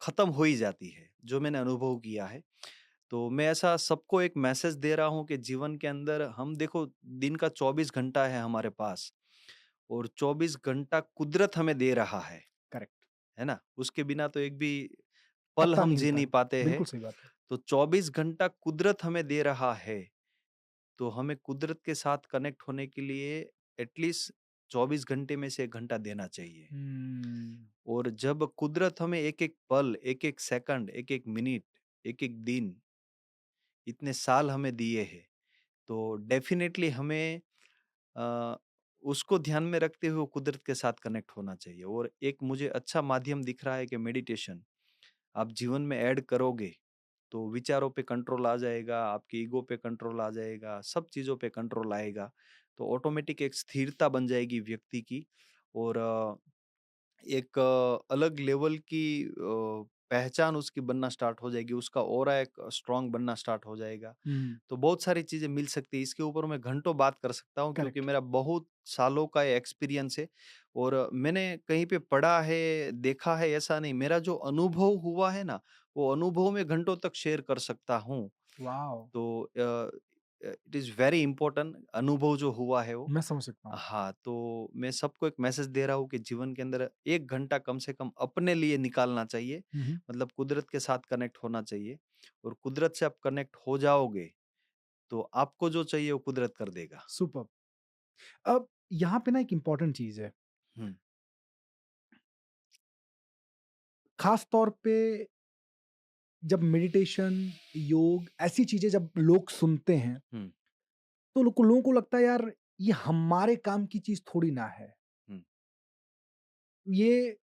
खत्म हो ही जाती है, जो मैंने अनुभव किया है। तो मैं ऐसा सबको एक मैसेज दे रहा हूँ कि जीवन के अंदर हम देखो, दिन का 24 घंटा है हमारे पास और 24 घंटा कुदरत हमें दे रहा करेक्ट। है ना? उसके बिना तो एक भी पल पत्ता हम नहीं जी हिलता नहीं है। पाते हैं। बिल्कुल सही बात है। तो 24 घंटा कुदरत हमें दे रहा है, तो हमें कुदरत के साथ कनेक्ट होने के लिए एटलीस्ट 24 घंटे में से 1 घंटा देना चाहिए। हुँ, और जब कुदरत हमें एक-एक पल, एक-एक सेकंड, एक-एक मिनट, एक-एक दिन, इतने साल हमें दिए हैं, तो डेफ़िनेटली हमें अ, उसको ध्यान में रखते हुए कुदरत के साथ कनेक्ट होना चाहिए। और एक मुझे अच्छा माध्यम दिख रहा है कि मेडिटेशन आप जीवन में ऐड करोगे, तो विचारों पे कंट्रोल आ जाएगा, आपकी ईगो पे कंट्रोल आ जाएगा, सब चीज़ों पे कंट्रोल आएगा। तो ऑटोमेटिक एक स्थिरता बन जाएगी व्यक्ति की और एक अलग लेवल की पहचान उसकी बनना स्टार्ट हो जाएगी, उसका ऑरा एक स्ट्रॉन्ग बनना स्टार्ट हो जाएगा। हुँ, तो बहुत सारी चीज़ें मिल सकती हैं, इसके ऊपर मैं घंटों बात कर सकता हूँ क्योंकि करेक्ट। मेरा बहुत सालों का ये एक्सपीरियंस है और मैंने कहीं पे पढ़ा है, देखा है ऐसा नहीं, मेरा जो अनुभव हुआ है ना, वो अनुभव मैं घंटों तक शेयर कर सकता हूँ। वॉव! तो इट इज़ वेरी इम्पोर्टेंट अनुभव जो हुआ है वो। मैं समझ सकता हूँ। हाँ, तो मैं सबको एक मैसेज दे रहा हूँ कि जीवन के अंदर 1 घंटा कम से कम अपने लिए निकालना चाहिए। हुँ, हुँ, मतलब कुदरत के साथ कनेक्ट होना चाहिए और कुदरत से आप कनेक्ट हो जाओगे, तो आपको जो चाहिए वो कुदरत कर देगा। सुपर्ब! अब यहाँ पे ना एक इम्पोर्टेंट चीज़ है, हुँ, ख़ास तौर पे जब मेडिटेशन, योग ऐसी चीज़ें जब लोग सुनते हैं, हुँ, तो लोगों को लगता है यार ये हमारे काम की चीज़ थोड़ी ना है। हुँ, ये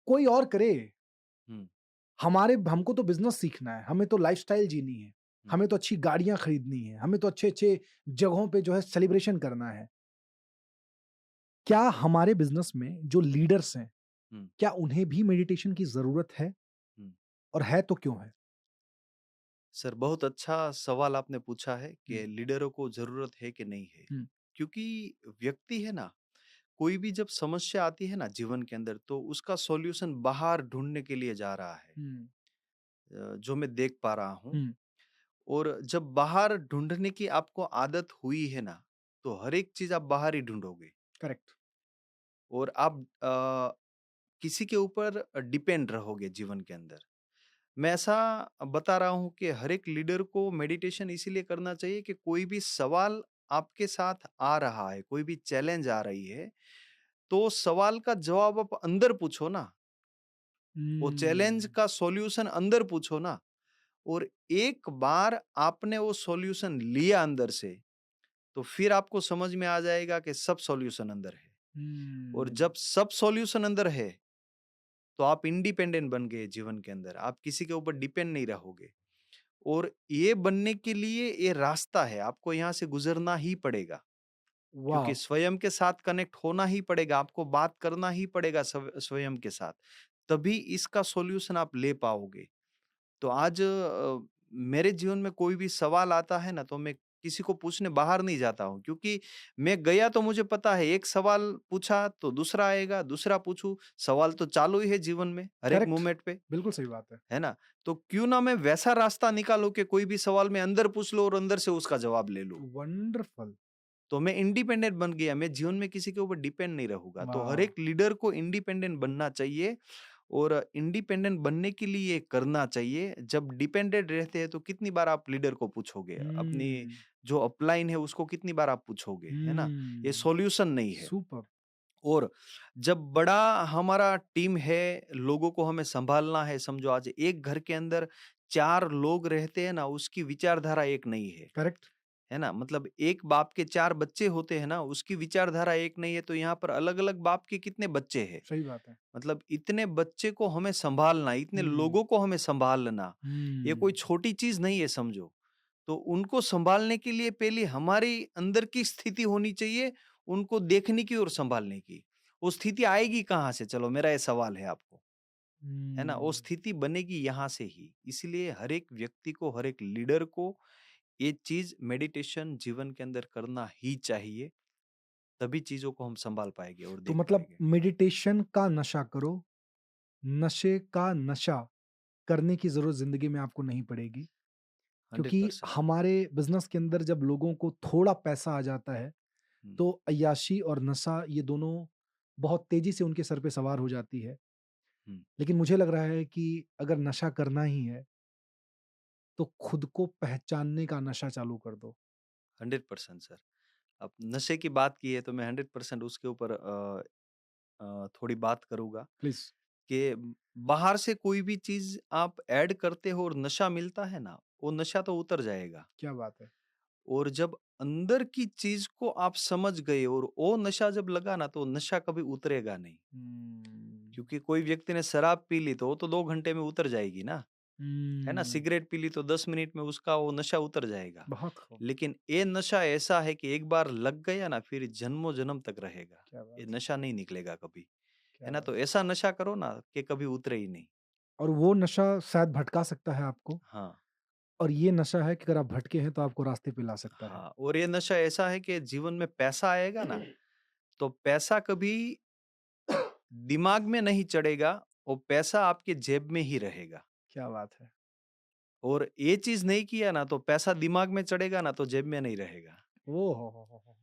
कोई और करे, हुँ, हमारे हमको तो बिज़नेस सीखना है, हमें तो लाइफ़स्टाइल जीनी है, हुँ, हमें तो अच्छी गाड़ियाँ खरीदनी है, हमें तो अच्छे-अच्छे जगहों पे जो है सेलिब्रेशन करना है। क्या हमारे बिज़नेस में जो लीडर्स हैं, हुँ, क्या उन्हें भी मेडिटेशन की ज़रूरत है? हुँ। और है तो क्यों है? सर, बहुत अच्छा सवाल आपने पूछा है हुँ, कि लीडरों को ज़रूरत है कि नहीं है? हुँ, क्योंकि व्यक्ति है ना, कोई भी जब समस्या आती है ना जीवन के अंदर, तो उसका सॉल्यूशन बाहर ढूँढने के लिए जा रहा है, हुँ, जो मैं देख पा रहा हूँ। हुँ, और जब बाहर ढूँढने की आपको आदत हुई है ना, तो हर एक चीज़ आप बाहर ही ढूँढोगे करेक्ट। और आप किसी के ऊपर डिपेंड रहोगे जीवन के अंदर। मैं ऐसा बता रहा हूँ कि हर एक लीडर को मेडिटेशन इसीलिए करना चाहिए कि कोई भी सवाल आपके साथ आ रहा है, कोई भी चैलेंज आ रही है, तो सवाल का जवाब आप अंदर पूछो ना, वो चैलेंज हुँ, का सॉल्यूशन अंदर पूछो ना। और एक बार आपने वो सॉल्यूशन लिया अंदर से, तो फिर आपको समझ में आ जाएगा कि सब सॉल्यूशन अंदर है। और हुँ, जब सब सॉल्यूशन अंदर है, तो आप इंडिपेंडेंट बन गए जीवन के अंदर। आप किसी के ऊपर डिपेंड नहीं रहोगे। और ये बनने के लिए ये रास्ता है, आपको यहाँ से गुज़रना ही पड़ेगा। क्योंकि वॉव! स्वयं के साथ कनेक्ट होना ही पड़ेगा, आपको बात करना ही पड़ेगा स्वयं के साथ। तभी इसका सॉल्यूशन आप ले पाओगे। तो आज मेरे जीवन में कोई भी सवाल आता है ना तो मैं किसी को पूछने बाहर नहीं जाता हूँ, क्योंकि मैं गया तो मुझे पता है एक सवाल पूछा तो दूसरा आएगा, दूसरा पूछूं, सवाल तो चालू ही है जीवन में हर एक करेक्ट, मोमेंट पे, बिल्कुल सही बात है। है ना? तो क्यों ना मैं वैसा रास्ता निकालूं कि कोई भी सवाल मैं अंदर पूछ लूं और अंदर से उसका जवाब ले लूं। वंडरफुल। तो मैं इंडिपेंडेंट बन गया, मैं जीवन में किसी के ऊपर डिपेंड नहीं रहूंगा। तो हर वाह! एक लीडर को इंडिपेंडेंट बनना चाहिए और इंडिपेंडेंट बनने के लिए ये करना चाहिए। जब डिपेंडेंट रहते हैं तो कितनी बार आप लीडर को पूछोगे? अपनी हुँ, जो अपलाइन है उसको कितनी बार आप पूछोगे, है ना? ये हुँ, सॉल्यूशन नहीं है। सुपर्ब! और जब बड़ा हमारा टीम है, लोगों को हमें सँभालना है, समझो आज एक घर के अंदर 4 लोग रहते हैं ना, उसकी विचारधारा एक नहीं करेक्ट, है ना? मतलब एक बाप के 4 बच्चे होते हैं ना, उसकी विचारधारा एक नहीं है, तो यहाँ पर अलग-अलग बाप के कितने बच्चे हैं? सही बात है। मतलब इतने बच्चे को हमें सँभालना, इतने हुँ, लोगों को हमें सँभालना, ये कोई हुँ, छोटी चीज़ नहीं है समझो। तो उनको सँभालने के लिए पहले हमारी अंदर की स्थिति होनी चाहिए, उनको देखने की और सँभालने की। वो स्थिति आएगी कहाँ से? चलो मेरा ये सवाल है आपको, है ना? वो हुँ। स्थिति बनेगी यहाँ से ही। इसलिए हर एक व्यक्ति को, हर एक लीडर को ये चीज़ मेडिटेशन जीवन के अंदर करना ही चाहिए, तभी चीज़ों को हम सँभाल पाएँगे और तो देख मतलब पाएँगे। मेडिटेशन का नशा करो, नशे का नशा करने की ज़रूरत ज़िंदगी में आपको नहीं पड़ेगी। क्योंकि 100%। हमारे बिज़नेस के अंदर जब लोगों को थोड़ा पैसा आ जाता है, हुँ, तो अय्याशी और नशा ये दोनों बहुत तेज़ी से उनके सर पे सवार हो जाती है। हुँ। लेकिन मुझे लग रहा है कि अगर नशा करना ही है, तो खुद को पहचानने का नशा चालू कर दो। 100% सर। अब नशे की बात की है तो मैं 100% उसके ऊपर थोड़ी बात करूँगा प्लीज़। कि बाहर से कोई भी चीज़ आप ऐड करते हो और नशा मिलता है ना, वो नशा तो उतर जाएगा क्या बात है! और जब अंदर की चीज़ को आप समझ गए और वो नशा जब लगा ना, तो नशा कभी उतरेगा नहीं। हुँ। क्योंकि कोई व्यक्ति ने शराब पी ली तो वो तो 2 घंटे में उतर जाएगी ना, है ना? हुँ। सिगरेट पी ली तो 10 मिनट में उसका वो नशा उतर जाएगा। बहुत खूब। लेकिन ये नशा ऐसा है कि एक बार लग गया ना फिर जन्मों-जन्म तक रहेगा। क्या ये बात है! नशा नहीं निकलेगा कभी, क्या है ना? बात तो है! ऐसा नशा करो ना कि कभी उतरे ही नहीं। और वो नशा शायद भटका सकता है आपको हाँ, और ये नशा है कि अगर आप भटके हैं तो आपको रास्ते पे ला सकता है। हाँ और ये नशा ऐसा है कि जीवन में पैसा आएगा ना, तो पैसा कभी दिमाग में नहीं चढ़ेगा, वो पैसा आपके जेब में ही रहेगा। क्या बात है! और ये चीज़ नहीं किया ना तो पैसा दिमाग में चढ़ेगा ना तो जेब में नहीं रहेगा। ओह हो!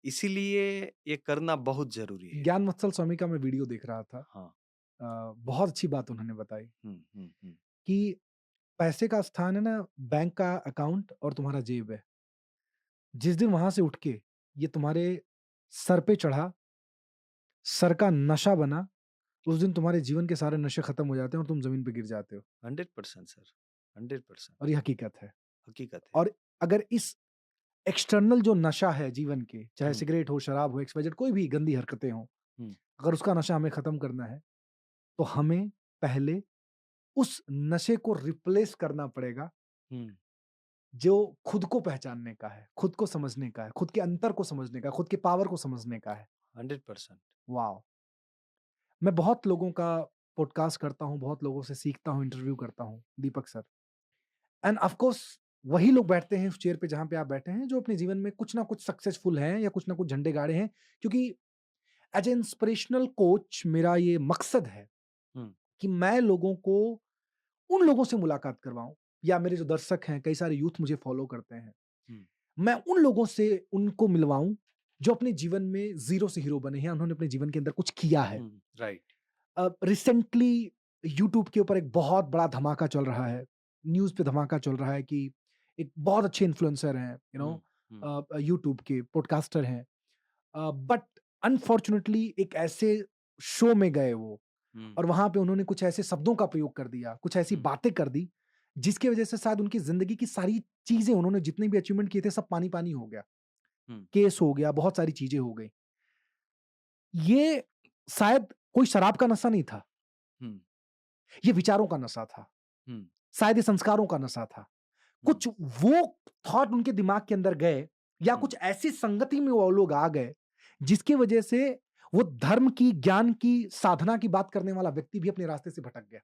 इसीलिए ये करना बहुत ज़रूरी है। ज्ञान वत्सल स्वामी का मैं वीडियो देख रहा था। हाँ। बहुत अच्छी बात उन्होंने बताई हुँ, हुँ, हुँ। कि पैसे का स्थान है ना बैंक का अकाउंट और तुम्हारा जेब है। जिस दिन वहाँ से उठ के ये तुम्हारे सर पे चढ़ा, सर का नशा बना, उस दिन तुम्हारे जीवन के सारे नशे खत्म हो जाते हैं और तुम ज़मीन पे गिर जाते हो 100% सर, 100% और ये हकीकत है। हकीकत है। और अगर इस एक्सटर्नल जो नशा है जीवन के, चाहे हुँ, सिगरेट हो, शराब हो, एक्स-वाई-ज़ेड कोई भी गंदी हरकतें हों, हुँ, अगर उसका नशा हमें खत्म करना है, तो हमें पहले उस नशे को रिप्लेस करना पड़ेगा, हुँ, जो खुद को पहचानने का है, खुद को समझने का है, खुद के अंतर को समझने का है, खुद के पावर को समझने का है। 100%। वॉव! मैं बहुत लोगों का पॉडकास्ट करता हूँ, बहुत लोगों से सीखता हूँ, इंटरव्यू करता हूँ, दीपक सर। एंड ऑफ कोर्स वही लोग बैठते हैं उस चेयर पे जहाँ पे आप बैठे हैं, जो अपने जीवन में कुछ ना कुछ सक्सेसफुल हैं या कुछ ना कुछ झंडे गाड़े हैं। क्योंकि एज़ ए इंस्पिरेशनल कोच मेरा ये मकसद है हुँ, कि मैं लोगों को उन लोगों से मुलाकात करवाऊँ या मेरे जो दर्शक हैं, कई सारे यूथ मुझे फ़ॉलो करते हैं। हुँ, मैं उन लोगों से उनको मिलवाऊँ, जो अपने जीवन में ज़ीरो से हीरो बने हैं, उन्होंने अपने जीवन के अंदर कुछ किया है। हुँ, राइट। रिसेंटली यूट्यूब के ऊपर एक बहुत बड़ा धमाका चल रहा है, न्यूज़ पे धमाका चल रहा है कि एक बहुत अच्छे इन्फ्लुएंसर हैं, हुँ, हुँ, यूट्यूब के पॉडकास्टर हैं। बट अनफॉर्च्यूनेटली एक ऐसे शो में गए वो हुँ, और वहाँ पे उन्होंने कुछ ऐसे शब्दों का प्रयोग कर दिया, कुछ ऐसी हुँ, बातें कर दी, जिसकी वजह से शायद उनकी ज़िंदगी की सारी चीज़ें उन्होंने जितने भी अचीवमेंट किए थे सब पानी-पानी हो गया। हुँ, केस हो गया, बहुत सारी चीज़ें हो गई। ये शायद कोई शराब का नशा नहीं था, हुँ, ये विचारों का नशा था। हुँ, शायद ये संस्कारों का नशा था। हुँ, कुछ वो थॉट उनके दिमाग के अंदर गए या हुँ, कुछ ऐसी संगति में वो लोग आ गए, जिसकी वजह से वो धर्म की, ज्ञान की, साधना की बात करने वाला व्यक्ति भी अपने रास्ते से भटक गया,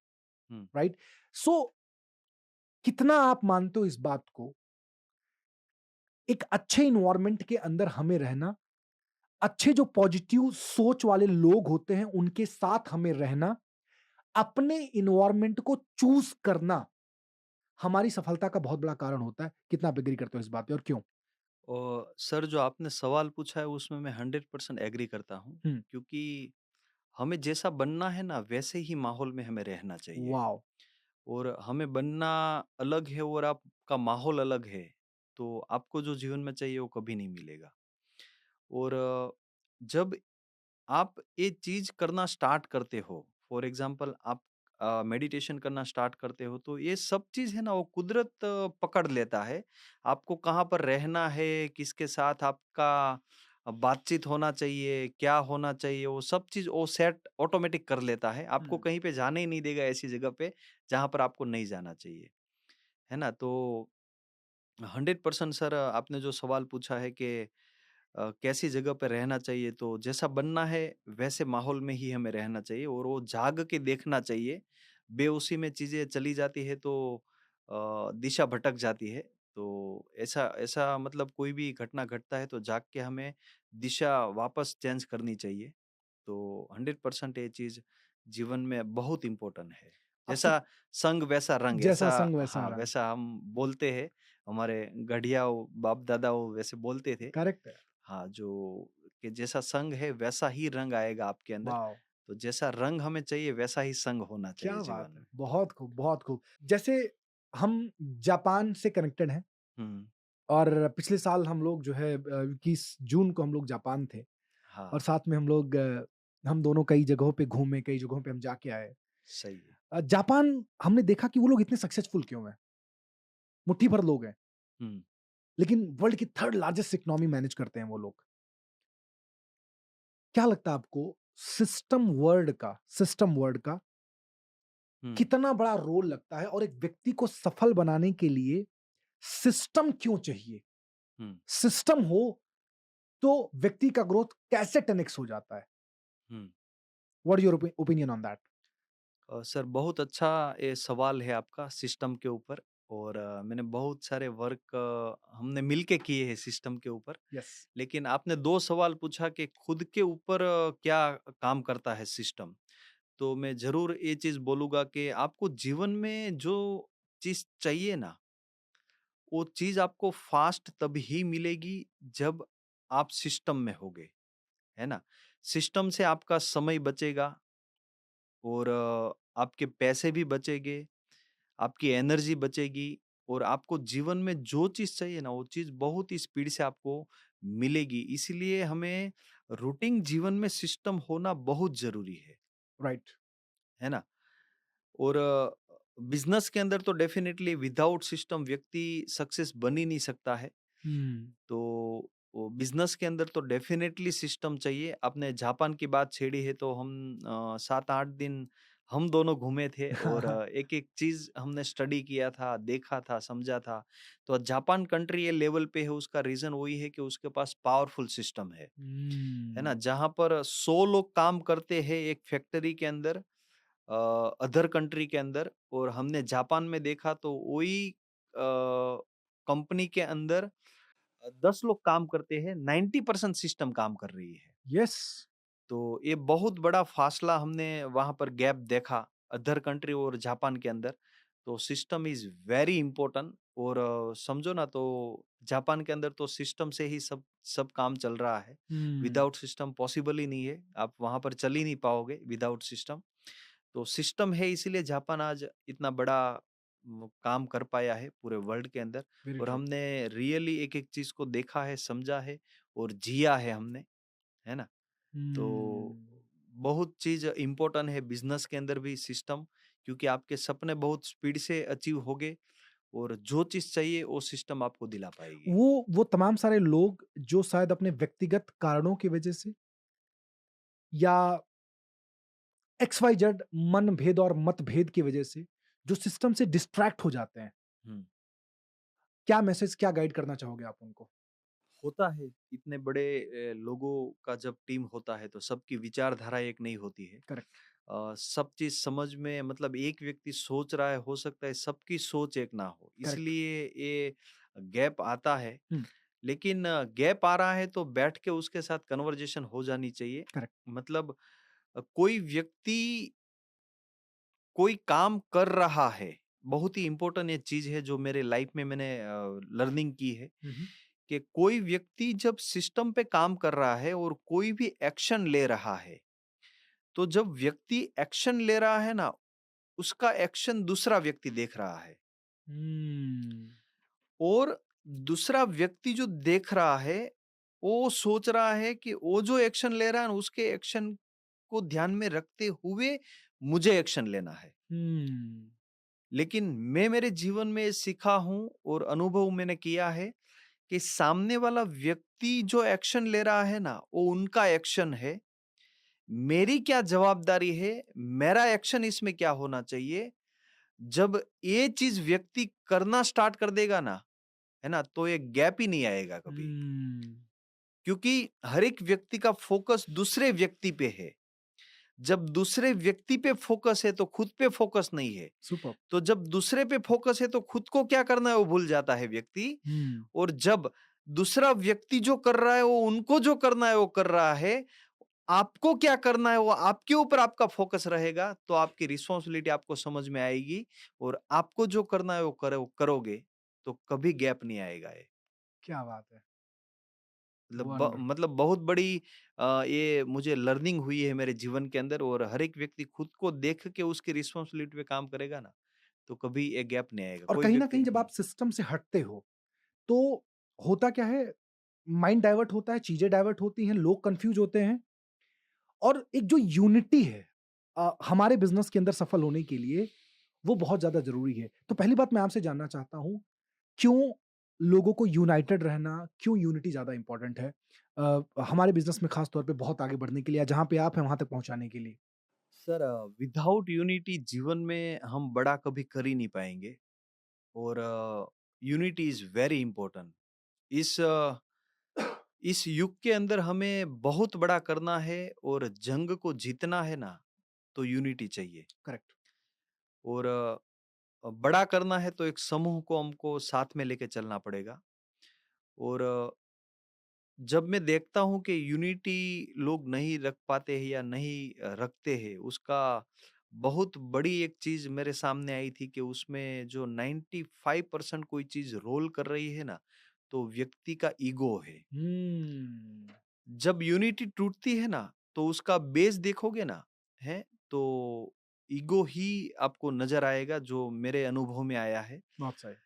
हुँ, राइट? सो कितना आप मानते हो इस बात को, एक अच्छे एनवायरनमेंट के अंदर हमें रहना, अच्छे जो पॉजिटिव सोच वाले लोग होते हैं, उनके साथ हमें रहना, अपने एनवायरनमेंट को चूज़ करना, हमारी सफलता का बहुत बड़ा कारण होता है। कितना आप एग्री करते हो इस बात पे और क्यों? और सर जो आपने सवाल पूछा है उसमें मैं 100% एग्री करता हूँ, हुँ, क्योंकि हमें जैसा बनना है ना वैसे ही माहौल में हमें रहना चाहिए। वॉव! और हमें बनना अलग है और आपका माहौल अलग है, तो आपको जो जीवन में चाहिए वो कभी नहीं मिलेगा। और जब आप ये चीज़ करना स्टार्ट करते हो, फॉर एग्ज़ाम्पल आप मेडिटेशन करना स्टार्ट करते हो, तो ये सब चीज़ है ना वो कुदरत पकड़ लेता है। आपको कहाँ पर रहना है, किसके साथ आपका बातचीत होना चाहिए, क्या होना चाहिए, वो सब चीज़ वो सेट ऑटोमेटिक कर लेता है। आपको हुँ, कहीं पे जाने ही नहीं देगा ऐसी जगह पे, जहाँ पर आपको नहीं जाना चाहिए। है ना? तो 100% सर आपने जो सवाल पूछा है कि कैसी जगह पे रहना चाहिए, तो जैसा बनना है वैसे माहौल में ही हमें रहना चाहिए और वो जाग के देखना चाहिए। बेहोशी में चीज़ें चली जाती है तो दिशा भटक जाती है। तो ऐसा ऐसा मतलब कोई भी घटना घटता है तो जाग के हमें दिशा वापस चेंज करनी चाहिए। तो 100% ये चीज़ जीवन में बहुत इम्पोर्टेंट है। आपसे जैसा संग वैसा रंग, जैसा ऐसा संग वैसा हाँ, रंग, वैसा हम बोलते हैं। हमारे गढ़िया बाप-दादा वो वैसे बोलते थे। करेक्ट है। हाँ, जो कि जैसा संग है वैसा ही रंग आएगा आपके अंदर। वॉव! तो जैसा रंग हमें चाहिए वैसा ही संग होना चाहिए क्या बात जीवन है! में। बहुत खूब, बहुत खूब। जैसे हम जापान से कनेक्टेड हैं हुँ, और पिछले साल हम लोग जो है 21 जून को हम लोग जापान थे और हाँ, साथ में हम लोग हम दोनों कई जगहों पे घूमे, कई जगहों पे हम जाके आए। सही है। जापान हमने देखा कि वो लोग इतने सक्सेसफुल क्यों हैं? मुट्ठी भर लोग हैं, हुँ, लेकिन वर्ल्ड की 3rd लार्जेस्ट इकोनॉमी मैनेज करते हैं वो लोग। क्या लगता है आपको सिस्टम वर्ड का हुँ, कितना बड़ा रोल लगता है और एक व्यक्ति को सफल बनाने के लिए सिस्टम क्यों चाहिए? हुँ, सिस्टम हो तो व्यक्ति का ग्रोथ कैसे 10x हो जाता है? हुँ। What is your opinion on that? Sir बहुत अच्छा ये सवाल है आपका सिस्टम के ऊपर। और मैंने बहुत सारे वर्क हमने मिलके किए हैं सिस्टम के ऊपर। यस। लेकिन आपने 2 सवाल पूछा कि खुद के ऊपर क्या काम करता है सिस्टम? तो मैं ज़रूर ये चीज़ बोलूँगा कि आपको जीवन में जो चीज़ चाहिए ना, वो चीज़ आपको फ़ास्ट तभी मिलेगी जब आप सिस्टम में होगे, है ना? सिस्टम से आपका समय बचेगा और आपके पैसे भी बचेंगे, आपकी एनर्जी बचेगी और आपको जीवन में जो चीज़ चाहिए ना, वो चीज़ बहुत ही स्पीड से आपको मिलेगी। इसीलिए हमें रूटीन जीवन में सिस्टम होना बहुत ज़रूरी राइट। है ना? और बिज़नेस के अंदर तो डेफ़िनेटली विदाउट सिस्टम व्यक्ति सक्सेस बन ही नहीं सकता है। हुँ। तो वो बिज़नेस के अंदर तो डेफ़िनेटली सिस्टम चाहिए। आपने जापान की बात छेड़ी है तो हम 7-8 दिन हम दोनों घूमे थे और एक-एक चीज़ हमने स्टडी किया था, देखा था, समझा था। तो जापान कंट्री ये लेवल पे है उसका रीज़न वही है कि उसके पास पावरफुल सिस्टम है ना? हुँ। जहाँ पर 100 लोग काम करते हैं एक फैक्ट्री के अंदर अदर कंट्री के अंदर और हमने जापान में देखा तो वही कंपनी के अंदर 10 लोग काम करते हैं, 90% सिस्टम काम कर रही है। यस। तो ये बहुत बड़ा फासला हमने वहाँ पर गैप देखा अदर कंट्री और जापान के अंदर। तो सिस्टम इज़ वेरी इम्पोर्टेंट और समझो ना तो जापान के अंदर तो सिस्टम से ही सब सब काम चल रहा है। हुँ। विदाउट सिस्टम पॉसिबल ही नहीं है। आप वहाँ पर चल ही नहीं पाओगे विदाउट सिस्टम। तो सिस्टम है इसीलिए जापान आज इतना बड़ा काम कर पाया है पूरे वर्ल्ड के अंदर। वेरी और ट्रू। हमने रियली एक-एक चीज़ को देखा है, समझा है और जिया है हमने, है ना? तो हुँ। बहुत चीज़ इम्पोर्टेंट है बिज़नेस के अंदर भी सिस्टम, क्योंकि आपके सपने बहुत स्पीड से अचीव होंगे और जो चीज़ चाहिए वो सिस्टम आपको दिला पाएगी। वो तमाम सारे लोग जो शायद अपने व्यक्तिगत कारणों की वजह से या एक्स वाई जेड मनभेद और मतभेद की वजह से जो सिस्टम से डिस्ट्रैक्ट हो जाते हैं, हुँ। क्या मैसेज, क्या गाइड करना चाहोगे आप उनको? होता है, इतने बड़े लोगों का जब टीम होता है तो सबकी विचारधारा एक नहीं होती है। करेक्ट। सब चीज समझ में, मतलब एक व्यक्ति सोच रहा है, हो सकता है सबकी सोच एक ना हो, करेक्ट। इसलिए ये गैप आता है। हुँ, लेकिन गैप आ रहा है तो बैठ के उसके साथ कन्वर्जेशन हो जानी चाहिए। करेक्ट। मतलब कोई व्यक्ति कोई काम कर रहा है, बहुत ही इम्पोर्टेंट ये चीज है जो मेरे लाइफ में मैंने लर्निंग की है, हुँ, हुँ। कि कोई व्यक्ति जब सिस्टम पे काम कर रहा है और कोई भी एक्शन ले रहा है, तो जब व्यक्ति एक्शन ले रहा है ना, उसका एक्शन दूसरा व्यक्ति देख रहा है, हुँ, और दूसरा व्यक्ति जो देख रहा है, वो सोच रहा है कि वो जो एक्शन ले रहा है ना, उसके एक्शन को ध्यान में रखते हुए मुझे एक्शन लेना है। हुँ, लेकिन मैं मेरे जीवन में सीखा हूं और अनुभव मैंने किया है कि सामने वाला व्यक्ति जो एक्शन ले रहा है ना, वो उनका एक्शन है। मेरी क्या जवाबदारी है, मेरा एक्शन इसमें क्या होना चाहिए। जब ये चीज व्यक्ति करना स्टार्ट कर देगा ना, है ना, तो ये गैप ही नहीं आएगा कभी, हुँ। क्योंकि हर एक व्यक्ति का फोकस दूसरे व्यक्ति पे है। जब दूसरे व्यक्ति पे फोकस है तो खुद पे फोकस नहीं है। सुपर्ब! तो जब दूसरे पे फोकस है तो खुद को क्या करना है वो भूल जाता है व्यक्ति। हुँ, और जब दूसरा व्यक्ति जो कर रहा है वो उनको जो करना है वो कर रहा है, आपको क्या करना है वो आपके ऊपर आपका फोकस रहेगा, तो आपकी रिस्पॉन्सिबिलिटी आपको समझ में आएगी, और आपको जो करना है वो करोगे, तो कभी गैप नहीं आएगा ये। क्या बात है! वंडरफुल। मतलब बहुत बड़ी ये मुझे लर्निंग हुई है मेरे जीवन के अंदर, और हर एक व्यक्ति खुद को देख के उसकी रिस्पॉन्सिबिलिटी पे काम करेगा ना, तो कभी ये गैप नहीं आएगा और कोई कहीं न व्यक्ति। कहीं जब आप सिस्टम से हटते हो, तो होता क्या है, माइंड डाइवर्ट होता है, चीज़ें डाइवर्ट होती हैं, लोग कन्फ्यूज़ होते हैं और एक जो यूनिटी है हमारे बिज़नेस के अंदर सफल होने के लिए, वो बहुत ज़्यादा ज़रूरी है। तो पहली बात मैं आपसे जानना चाहता हूँ, क्यों लोगों को यूनाइटेड रहना, क्यों यूनिटी ज़्यादा इम्पोर्टेंट है हमारे बिज़नेस में ख़ास तौर पे बहुत आगे बढ़ने के लिए या जहाँ पे आप हैं, वहाँ तक पहुँचाने के लिए? सर, विदाउट यूनिटी जीवन में हम बड़ा कभी कर ही नहीं पाएंगे, और यूनिटी इज वेरी इंपॉर्टेंट। इस इस युग के अंदर हमें बहुत बड़ा करना है और जंग को जीतना है ना, तो यूनिटी चाहिए। करेक्ट। और बड़ा करना है तो एक समूह को हमको साथ में लेके चलना पड़ेगा। और जब मैं देखता हूँ कि यूनिटी लोग नहीं रख पाते हैं या नहीं रखते हैं, उसका बहुत बड़ी एक चीज मेरे सामने आई थी कि उसमें जो 95% कोई चीज रोल कर रही है ना, तो व्यक्ति का ईगो है। हुँ। जब यूनिटी टूटती है ना, तो उसका बेस देखोगे ना, है, तो ईगो ही आपको नजर आएगा, जो मेरे अनुभव में आया है। बहुत सही।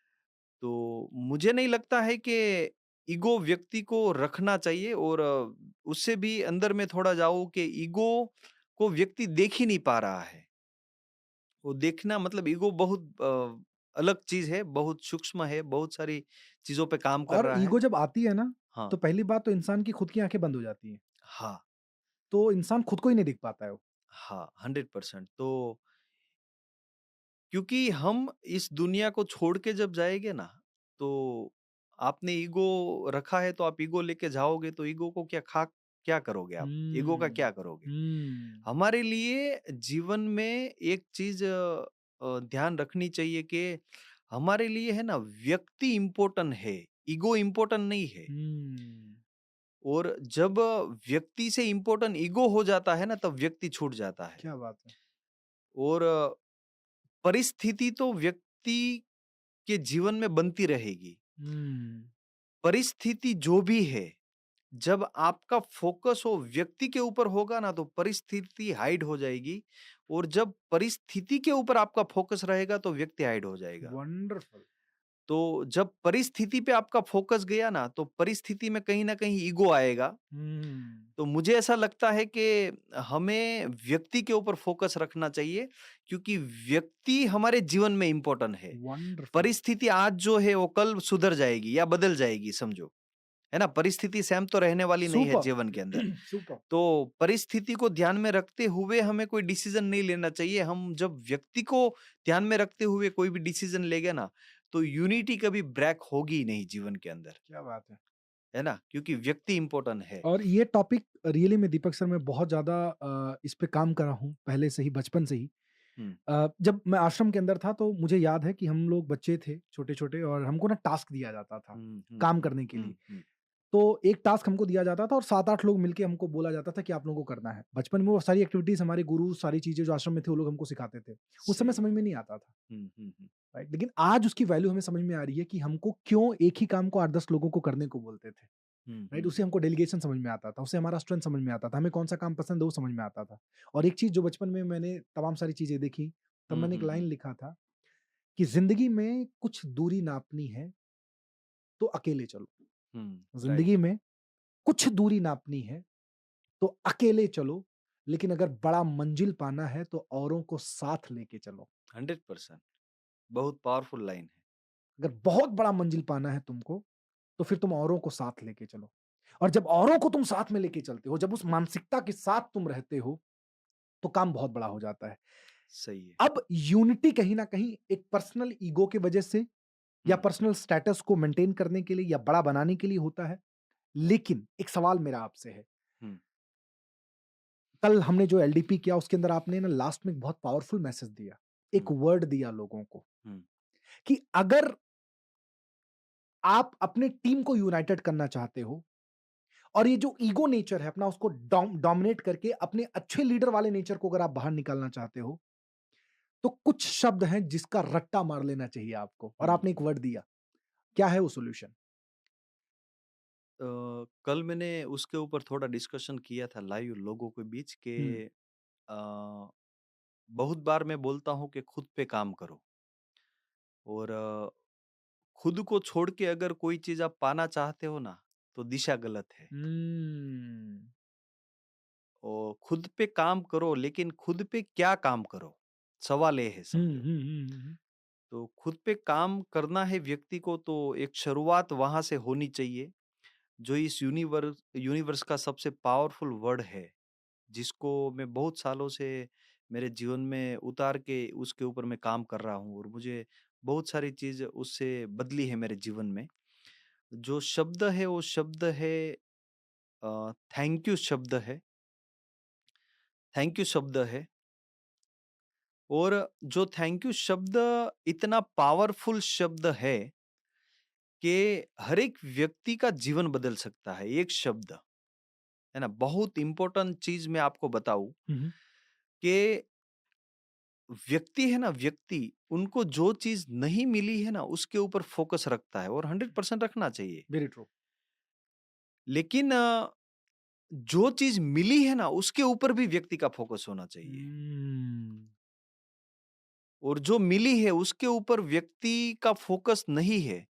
तो मुझे नहीं लगता है कि ईगो व्यक्ति को रखना चाहिए, और उससे भी अंदर में थोड़ा जाऊं कि ईगो को व्यक्ति देख ही नहीं पा रहा है। वो देखना मतलब ईगो बहुत अलग चीज है, बहुत सूक्ष्म है, बहुत सारी चीजों पे काम कर और रहा है। ईगो जब आती है ना, हाँ, तो पहली बात तो इंसान की खुद की आँखें बंद हो जाती हैं। हाँ, तो इंसान खुद को ही नहीं दिख पाता है वो। हाँ, 100%। तो क्योंकि हम इस दुनिया को छोड़ के जब जाएंगे ना, तो आपने ईगो रखा है तो आप ईगो लेके जाओगे, तो ईगो को क्या करोगे आप? ईगो का हुँ, क्या करोगे? हुँ, हमारे लिए जीवन में एक चीज ध्यान रखनी चाहिए कि हमारे लिए है ना, व्यक्ति इम्पोर्टेंट है, ईगो इम्पोर्टेंट नहीं है। हुँ। और जब व्यक्ति से इम्पोर्टेंट ईगो हो जाता है ना, तब व्यक्ति छूट जाता है। क्या बात है! और परिस्थिति तो व्यक्ति के जीवन में बनती रहेगी। हुँ, परिस्थिति जो भी है, जब आपका फोकस वो व्यक्ति के ऊपर होगा ना, तो परिस्थिति हाइड हो जाएगी, और जब परिस्थिति के ऊपर आपका फोकस रहेगा तो व्यक्ति हाइड हो जाएगा। वंडरफुल। तो जब परिस्थिति पे आपका फोकस गया ना, तो परिस्थिति में कहीं न कहीं ईगो आएगा। हुँ, तो मुझे ऐसा लगता है कि हमें व्यक्ति के ऊपर फोकस रखना चाहिए, क्योंकि व्यक्ति हमारे जीवन में इम्पोर्टेंट है। वंडरफुल। परिस्थिति आज जो है वो कल सुधर जाएगी या बदल जाएगी, समझो, है ना? परिस्थिति सेम तो रहने वाली नहीं है सुपर्ब! जीवन के अंदर। सुपर्ब! तो परिस्थिति को ध्यान में रखते हुए हमें कोई डिसीजन नहीं लेना चाहिए। हम जब व्यक्ति को ध्यान में रखते हुए कोई भी डिसीजन लेंगे ना, तो यूनिटी कभी ब्रेक होगी ही नहीं जीवन के अंदर। क्या बात है! है ना, क्योंकि व्यक्ति इंपॉर्टेंट है। और ये टॉपिक रियली में दीपक सर मैं बहुत ज़्यादा इस पे काम कर रहा हूँ पहले से ही, बचपन से ही। हम्म, जब मैं आश्रम के अंदर था तो मुझे याद है कि हम लोग बच्चे थे छोटे-छोटे और हमको ना टास्क दिया जाता था, काम करने के लिए। हम्म। तो एक टास्क हमको दिया जाता था और 7-8 लोग मिलके हमको बोला जाता था कि आप लोगों को करना है। बचपन में वो सारी एक्टिविटीज़ हमारे गुरु, सारी चीज़ें जो आश्रम में थे वो लोग हमको सिखाते थे। उस समय सही है। समझ में नहीं आता था, हम्म। राइट? लेकिन आज उसकी वैल्यू हमें समझ में आ रही है कि हमको क्यों एक ही काम को 8-10 लोगों को करने को बोलते थे, राइट? उससे हमको डेलीगेशन समझ में आता था, उससे हमारा स्ट्रेंथ समझ में आता था, हमें कौन-सा काम पसंद है वो समझ में आता था। और एक चीज़ जो बचपन में मैंने तमाम सारी चीज़ें देखी, तब मैंने एक लाइन लिखा था कि ज़िंदगी में कुछ दूरी नापनी है, तो अकेले चलो। ज़िंदगी राइट। में कुछ दूरी नापनी है, तो अकेले चलो, लेकिन अगर बड़ा मंजिल पाना है, तो औरों को साथ लेके चलो। 100%। बहुत पावरफुल लाइन है। अगर बहुत बड़ा मंजिल पाना है तुमको, तो फिर तुम औरों को साथ लेके चलो। और जब औरों को तुम साथ में लेके चलते हो, जब उस मानसिकता के साथ तुम रहते हो, तो काम बहुत बड़ा हो जाता है। सही है। अब यूनिटी कहीं न कहीं एक पर्सनल ईगो की वजह से या हम्म, पर्सनल स्टेटस को मेंटेन करने के लिए या बड़ा बनाने के लिए होता है। लेकिन एक सवाल मेरा आपसे है, हम्म, कल हमने जो एलडीपी किया उसके अंदर आपने ना लास्ट में एक बहुत पावरफुल मैसेज दिया। एक हम्म, वर्ड दिया लोगों को हम्म, कि अगर आप अपने टीम को यूनाइटेड करना चाहते हो और ये जो ईगो नेचर है अपना उसको डोमिनेट करके अपने अच्छे लीडर वाले नेचर को अगर आप बाहर निकालना चाहते हो, तो कुछ शब्द हैं जिसका रट्टा मार लेना चाहिए आपको और हम्म। आपने एक वर्ड दिया। क्या है वो सॉल्यूशन? कल मैंने उसके ऊपर थोड़ा डिस्कशन किया था लाइव लोगों के बीच के। हुँ। बहुत बार मैं बोलता हूँ कि खुद पे काम करो, और खुद को छोड़ के अगर कोई चीज आप पाना चाहते हो ना, तो दिशा गलत है। हम्म। और खुद पे काम करो, लेकिन खुद पे क्या काम करो, सवाल ये है, हुँ, समझो। हुँ, हुँ, हुँ। तो खुद पे काम करना है व्यक्ति को, तो एक शुरुआत वहां से होनी चाहिए, जो इस यूनिवर्स का सबसे पावरफुल वर्ड है, जिसको मैं बहुत सालों से मेरे जीवन में उतार के उसके ऊपर मैं काम कर रहा हूँ, और मुझे बहुत सारी चीज उससे बदली है मेरे जीवन में। जो शब्द है वो शब्द है, थैंक यू शब्द है। थैंक यू शब्द है। और जो थैंक यू शब्द इतना पावरफुल शब्द है कि हर एक व्यक्ति का जीवन बदल सकता है, एक शब्द, है ना। बहुत इंपॉर्टेंट चीज मैं आपको बताऊं हुँ, हुँ। कि व्यक्ति है ना, व्यक्ति उनको जो चीज नहीं मिली है ना उसके ऊपर फोकस रखता है, और 100% रखना चाहिए। Very true. लेकिन जो चीज मिली है ना उसके ऊपर भी व्यक्ति का फोकस होना चाहिए, हम्म। और जो मिली है उसके ऊपर व्यक्ति का फोकस नहीं है,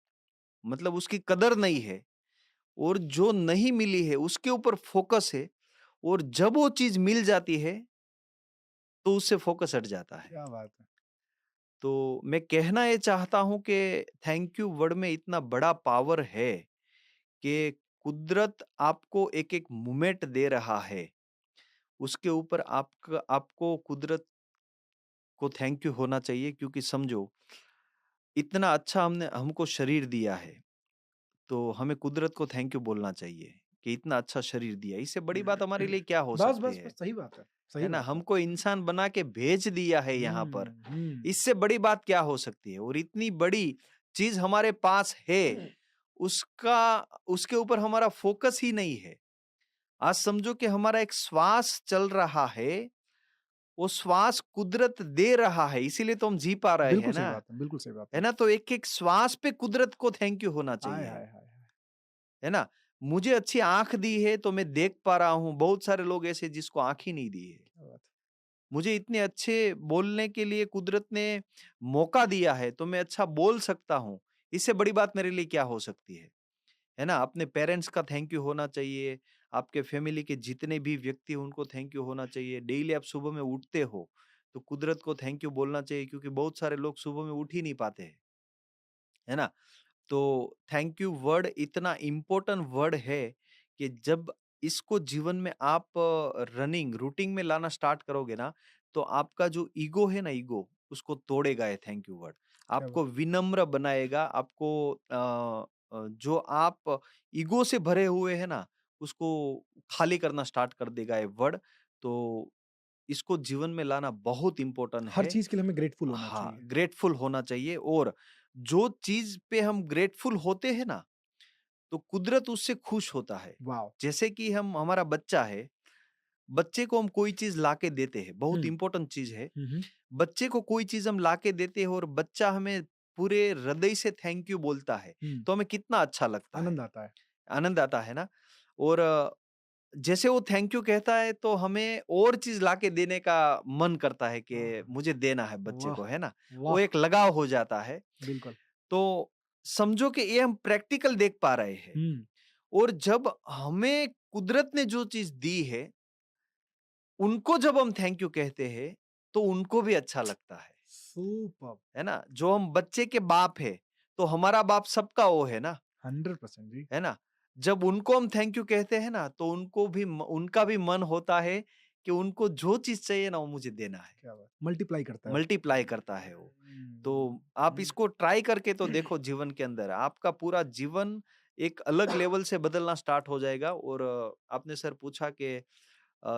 मतलब उसकी कदर नहीं है। और जो नहीं मिली है उसके ऊपर फोकस है, और जब वो चीज मिल जाती है तो उससे फोकस हट जाता है। क्या बात है! तो मैं कहना ये चाहता हूं कि थैंक यू वर्ड में इतना बड़ा पावर है कि कुदरत आपको एक एक मोमेंट दे रहा है, उसके ऊपर आपका आपको कुदरत को थैंक यू होना चाहिए, क्योंकि समझो इतना अच्छा हमने हमको शरीर दिया है, तो हमें कुदरत को थैंक यू बोलना चाहिए कि इतना अच्छा शरीर दिया। इससे बड़ी बात हमारे लिए क्या हो बस, सकती बस, बस, है? सही बात है, है सही ना? बात है। हमको इंसान बना के भेज दिया है यहाँ पर। हुँ। इससे बड़ी बात क्या हो सकती है? और इतनी बड़ी चीज़ हमारे पास है, उसका उसके ऊपर हमारा फ़ोकस ही नहीं है। आज समझो कि हमारा एक श्वास चल रहा है, वो श्वास कुदरत दे रहा है, इसीलिए तो हम जी पा रहे हैं बिल्कुल सही ना। बात है, बिल्कुल सही बात है है। ना? तो एक-एक श्वास पे कुदरत को थैंक यू होना आय चाहिए। हाय हाय हाय! है ना? मुझे अच्छी आँख दी है तो मैं देख पा रहा हूँ, बहुत सारे लोग ऐसे जिसको आँख ही नहीं दी है। क्या बात है! मुझे इतने अच्छे बोलने के लिए कुदरत ने मौका दिया है, तो मैं अच्छा बोल सकता हूँ। इससे बड़ी बात मेरे लिए क्या हो सकती है? है ना? अपने पेरेंट्स का थैंक यू होना चाहिए, आपके फैमिली के जितने भी व्यक्ति हैं उनको थैंक यू होना चाहिए। डेली आप सुबह में उठते हो, तो कुदरत को थैंक यू बोलना चाहिए, क्योंकि बहुत सारे लोग सुबह में उठ ही नहीं पाते हैं। है ना? तो थैंक यू वर्ड इतना इम्पोर्टेंट वर्ड है कि जब इसको जीवन में आप रनिंग रूटीन में लाना स्टार्ट करोगे ना, तो आपका जो ईगो है ना, ईगो उसको तोड़ेगा ये थैंक यू वर्ड। क्या बात आपको विनम्र बनाएगा, आपको जो आप ईगो से भरे हुए हैं ना, उसको खाली करना स्टार्ट कर देगा ये वर्ड। तो इसको जीवन में लाना बहुत इम्पोर्टेंट हर है। चीज के लिए हमें ग्रेटफुल होना हाँ, चाहिए। ग्रेटफुल होना चाहिए। और जो चीज़ पे हम ग्रेटफुल होते हैं ना, तो कुदरत उससे खुश होता है। वाओ। जैसे कि हम हमारा बच्चा है, बच्चे को हम कोई चीज़ लाके देते हैं, बहुत हम्म। इम्पोर्टेंट चीज़ है। हम्म। बच्चे को कोई चीज़ हम लाके देते हैं और बच्चा हमें पूरे हृदय से थैंक यू बोलता है, हम्म। तो हमें कितना अच्छा लगता है, आनंद आता है। आनंद आता है ना? और जैसे वो थैंक यू कहता है तो हमें और चीज़ लाके देने का मन करता है कि आहा, मुझे देना है बच्चे वाह। को, है ना? वो वाह। एक लगाव हो जाता है। बिल्कुल। तो समझो कि ये हम प्रैक्टिकल देख पा रहे हैं। हम्म। और जब हमें कुदरत ने जो चीज़ दी है, उनको जब हम थैंक यू कहते हैं, तो उनको भी अच्छा लगता सुपर। है ना? जो हम बच्चे के बाप हैं, तो हमारा बाप सबका वो है ना, 100% जी। है ना? जब उनको हम थैंक यू कहते हैं ना, तो उनका भी मन होता है कि उनको जो चीज़ चाहिए ना, वो मुझे देना है। क्या बात, मल्टीप्लाई करता है वो। मल्टीप्लाई करता है वो। तो आप हम्म। इसको ट्राई करके तो देखो जीवन के अंदर, आपका पूरा जीवन एक अलग लेवल से बदलना स्टार्ट हो जाएगा। और आपने सर पूछा कि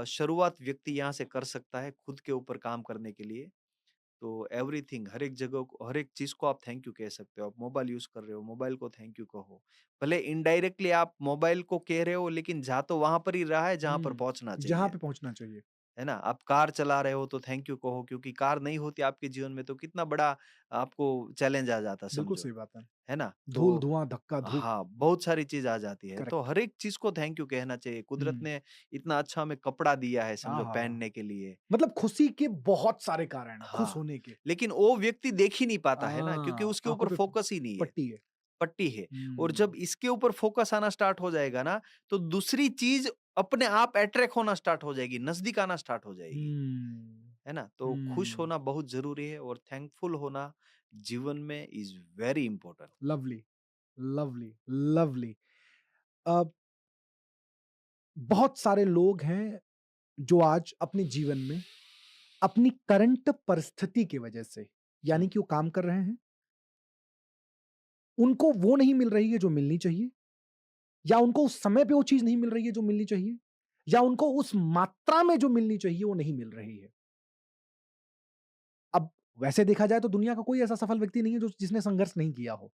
शुरुआत व्यक्ति यहाँ से कर सकता है खुद के ऊपर काम करने के लिए। तो एवरीथिंग, हर एक जगह को, हर एक चीज़ को आप थैंक यू कह सकते हो। आप मोबाइल यूज़ कर रहे हो, मोबाइल को थैंक यू कहो। भले इनडायरेक्टली आप मोबाइल को कह रहे हो, लेकिन जा तो वहाँ पर ही रहा है जहाँ पर पहुँचना जहाँ चाहिए। पे पहुंचना चाहिए। है ना? आप कार चला रहे हो तो थैंक यू कहो, क्योंकि कार नहीं होती आपके जीवन में तो कितना बड़ा आपको चैलेंज आ जाता बिल्कुल समझो। सही बात है। है ना? धूल तो धुआं धक्का धूप। हाँ, बहुत सारी चीज़ आ जाती है। तो करेक्ट। हर एक चीज़ को थैंक यू कहना चाहिए। कुदरत हम्म। ने इतना अच्छा हमें कपड़ा दिया है समझो हाँ, पहनने के लिए। मतलब खुशी के बहुत सारे कारण हैं, खुश हाँ, होने के। लेकिन वो व्यक्ति देख ही नहीं पाता है ना, क्योंकि उसके आंखों ऊपर पे फ़ोकस ही नहीं है, पट्टी है। पट्टी है। और जब हम्म। इसके ऊपर फ़ोकस आना स्टार्ट हो जाएगा ना, तो दूसरी चीज़ अपने आप अट्रैक्ट होना स्टार्ट हो जाएगी, नज़दीक आना स्टार्ट हो जाएगी। हम्म। है ना? तो खुश हम्म। होना बहुत ज़रूरी है और थैंकफुल होना जीवन में is very important. Lovely. Lovely. Lovely. अब बहुत सारे लोग हैं जो आज अपने जीवन में अपनी करंट परिस्थिति की वजह से, हुँ, यानी कि वो काम कर रहे हैं, उनको वो नहीं मिल रही है जो मिलनी चाहिए, या उनको उस समय पे वो चीज नहीं मिल रही है जो मिलनी चाहिए, या उनको उस मात्रा में जो मिलनी चाहिए वो नहीं मिल रही है। अब वैसे देखा जाए तो दुनिया का कोई ऐसा सफल व्यक्ति नहीं है जो जिसने संघर्ष नहीं किया हो।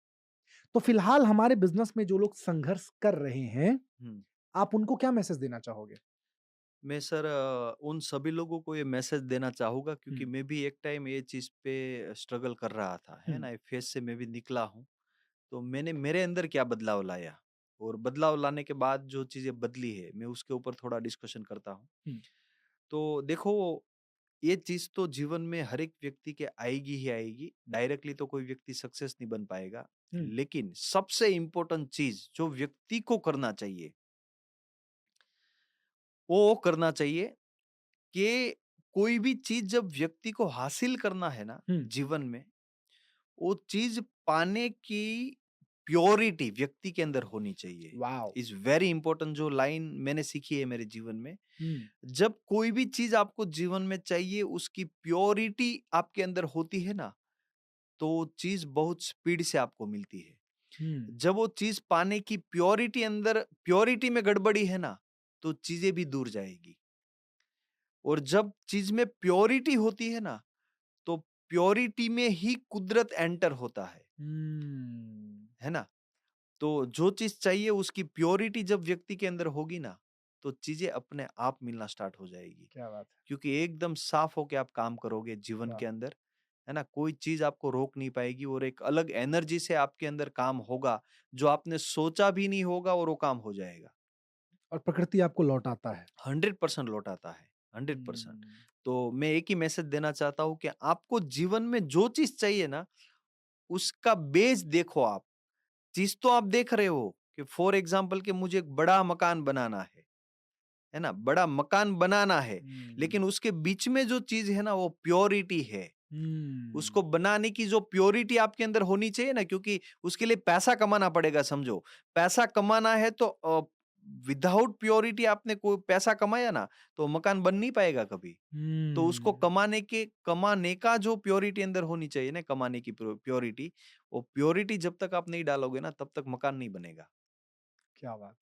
तो फिलहाल हमारे बिजनेस में जो लोग संघर्ष कर रहे हैं, हुँ। आप उनको क्या मैसेज देना चाहोगे? मैं सर उन सभी लोगों को ये मैसेज देना चाहूँगा, क्योंकि हम्म। मैं भी एक टाइम ये चीज़ पे स्ट्रगल कर रहा था, है हम्म। ना? ये फेज़ से मैं भी निकला हूँ। तो मैंने मेरे अंदर क्या बदलाव लाया और बदलाव लाने के बाद जो चीज़ें बदली है, मैं उसके ऊपर थोड़ा डिस्कशन करता हूँ। हम्म। तो देखो, ये चीज़ तो जीवन में हर एक व्यक्ति के आएगी ही आएगी। डायरेक्टली तो कोई व्यक्ति सक्सेस नहीं बन पाएगा। हम्म। लेकिन सबसे इम्पोर्टेंट चीज़ जो व्यक्ति को करना चाहिए, वो करना चाहिए कि कोई भी चीज़ जब व्यक्ति को हासिल करना है ना हम्म। जीवन में, वो चीज़ पाने की प्योरिटी व्यक्ति के अंदर होनी चाहिए। वाओ। इज़ वेरी इम्पोर्टेंट, जो लाइन मैंने सीखी है मेरे जीवन में। हम्म। जब कोई भी चीज़ आपको जीवन में चाहिए, उसकी प्योरिटी आपके अंदर होती है ना, तो वो चीज़ बहुत स्पीड से आपको मिलती है। हम्म। जब वो चीज़ पाने की प्योरिटी में गड़बड़ी है ना, तो चीज़ें भी दूर जाएगी। और जब चीज़ में प्योरिटी होती है ना, तो प्योरिटी में ही कुदरत एंटर होता हम्म। है ना? तो जो चीज़ चाहिए उसकी प्योरिटी जब व्यक्ति के अंदर होगी ना, तो चीज़ें अपने आप मिलना स्टार्ट हो जाएगी। क्या बात है। क्योंकि एकदम साफ होके आप काम करोगे जीवन वाह। के अंदर, है ना? कोई चीज़ आपको रोक नहीं पाएगी और एक अलग एनर्जी से आपके अंदर काम होगा, जो आपने सोचा भी नहीं होगा और वो काम हो जाएगा। और प्रकृति आपको लौटाता है। 100% लौटाता है, 100%। हम्म। तो मैं एक ही मैसेज देना चाहता हूँ कि आपको जीवन में जो चीज़ चाहिए ना, उसका बेस देखो आप। चीज़ तो आप देख रहे हो कि फॉर एग्ज़ाम्पल कि मुझे एक बड़ा मकान बनाना है ना? बड़ा मकान बनाना है, हम्म। लेकिन उसके बीच में जो चीज़ है ना, वो प्योरिटी है। हम्म। उसको बनाने की जो प्योरिटी आपके अंदर होनी चाहिए ना, क्योंकि उसके लिए पैसा कमाना पड़ेगा समझो। पैसा कमाना है तो विदाउट प्योरिटी आपने कोई पैसा कमाया ना, तो मकान बन नहीं पाएगा कभी। तो उसको कमाने का जो प्योरिटी अंदर होनी चाहिए ना, कमाने की प्योरिटी, वो प्योरिटी जब तक आप नहीं डालोगे ना, तब तक मकान नहीं बनेगा। क्या बात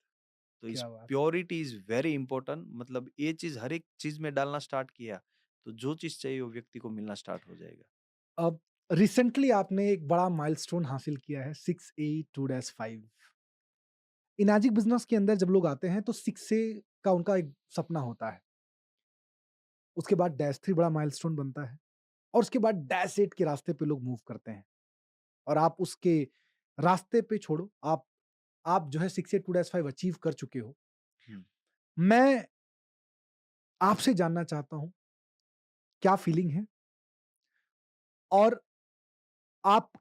तो इस क्या बात है। प्योरिटी इज वेरी इंपॉर्टेंट, मतलब ये चीज हर एक चीज में डालना स्टार्ट किया, तो जो चीज चाहिए वो व्यक्ति को मिलना स्टार्ट हो जाएगा। अब रिसेंटली आपने एक बड़ा माइलस्टोन हासिल किया है, 6A2-5। इनाजिक बिजनेस के अंदर जब लोग आते हैं तो 6A का उनका एक सपना होता है। उसके बाद -3 बड़ा माइलस्टोन बनता है और उसके बाद -8 के रास्ते पे लोग मूव करते हैं और आप उसके रास्ते पे छोड़ो, आप जो है 6A2-5 अचीव कर चुके हो। हम्म। मैं आपसे जानना चाहता हूँ, क्या फीलिंग है? और आप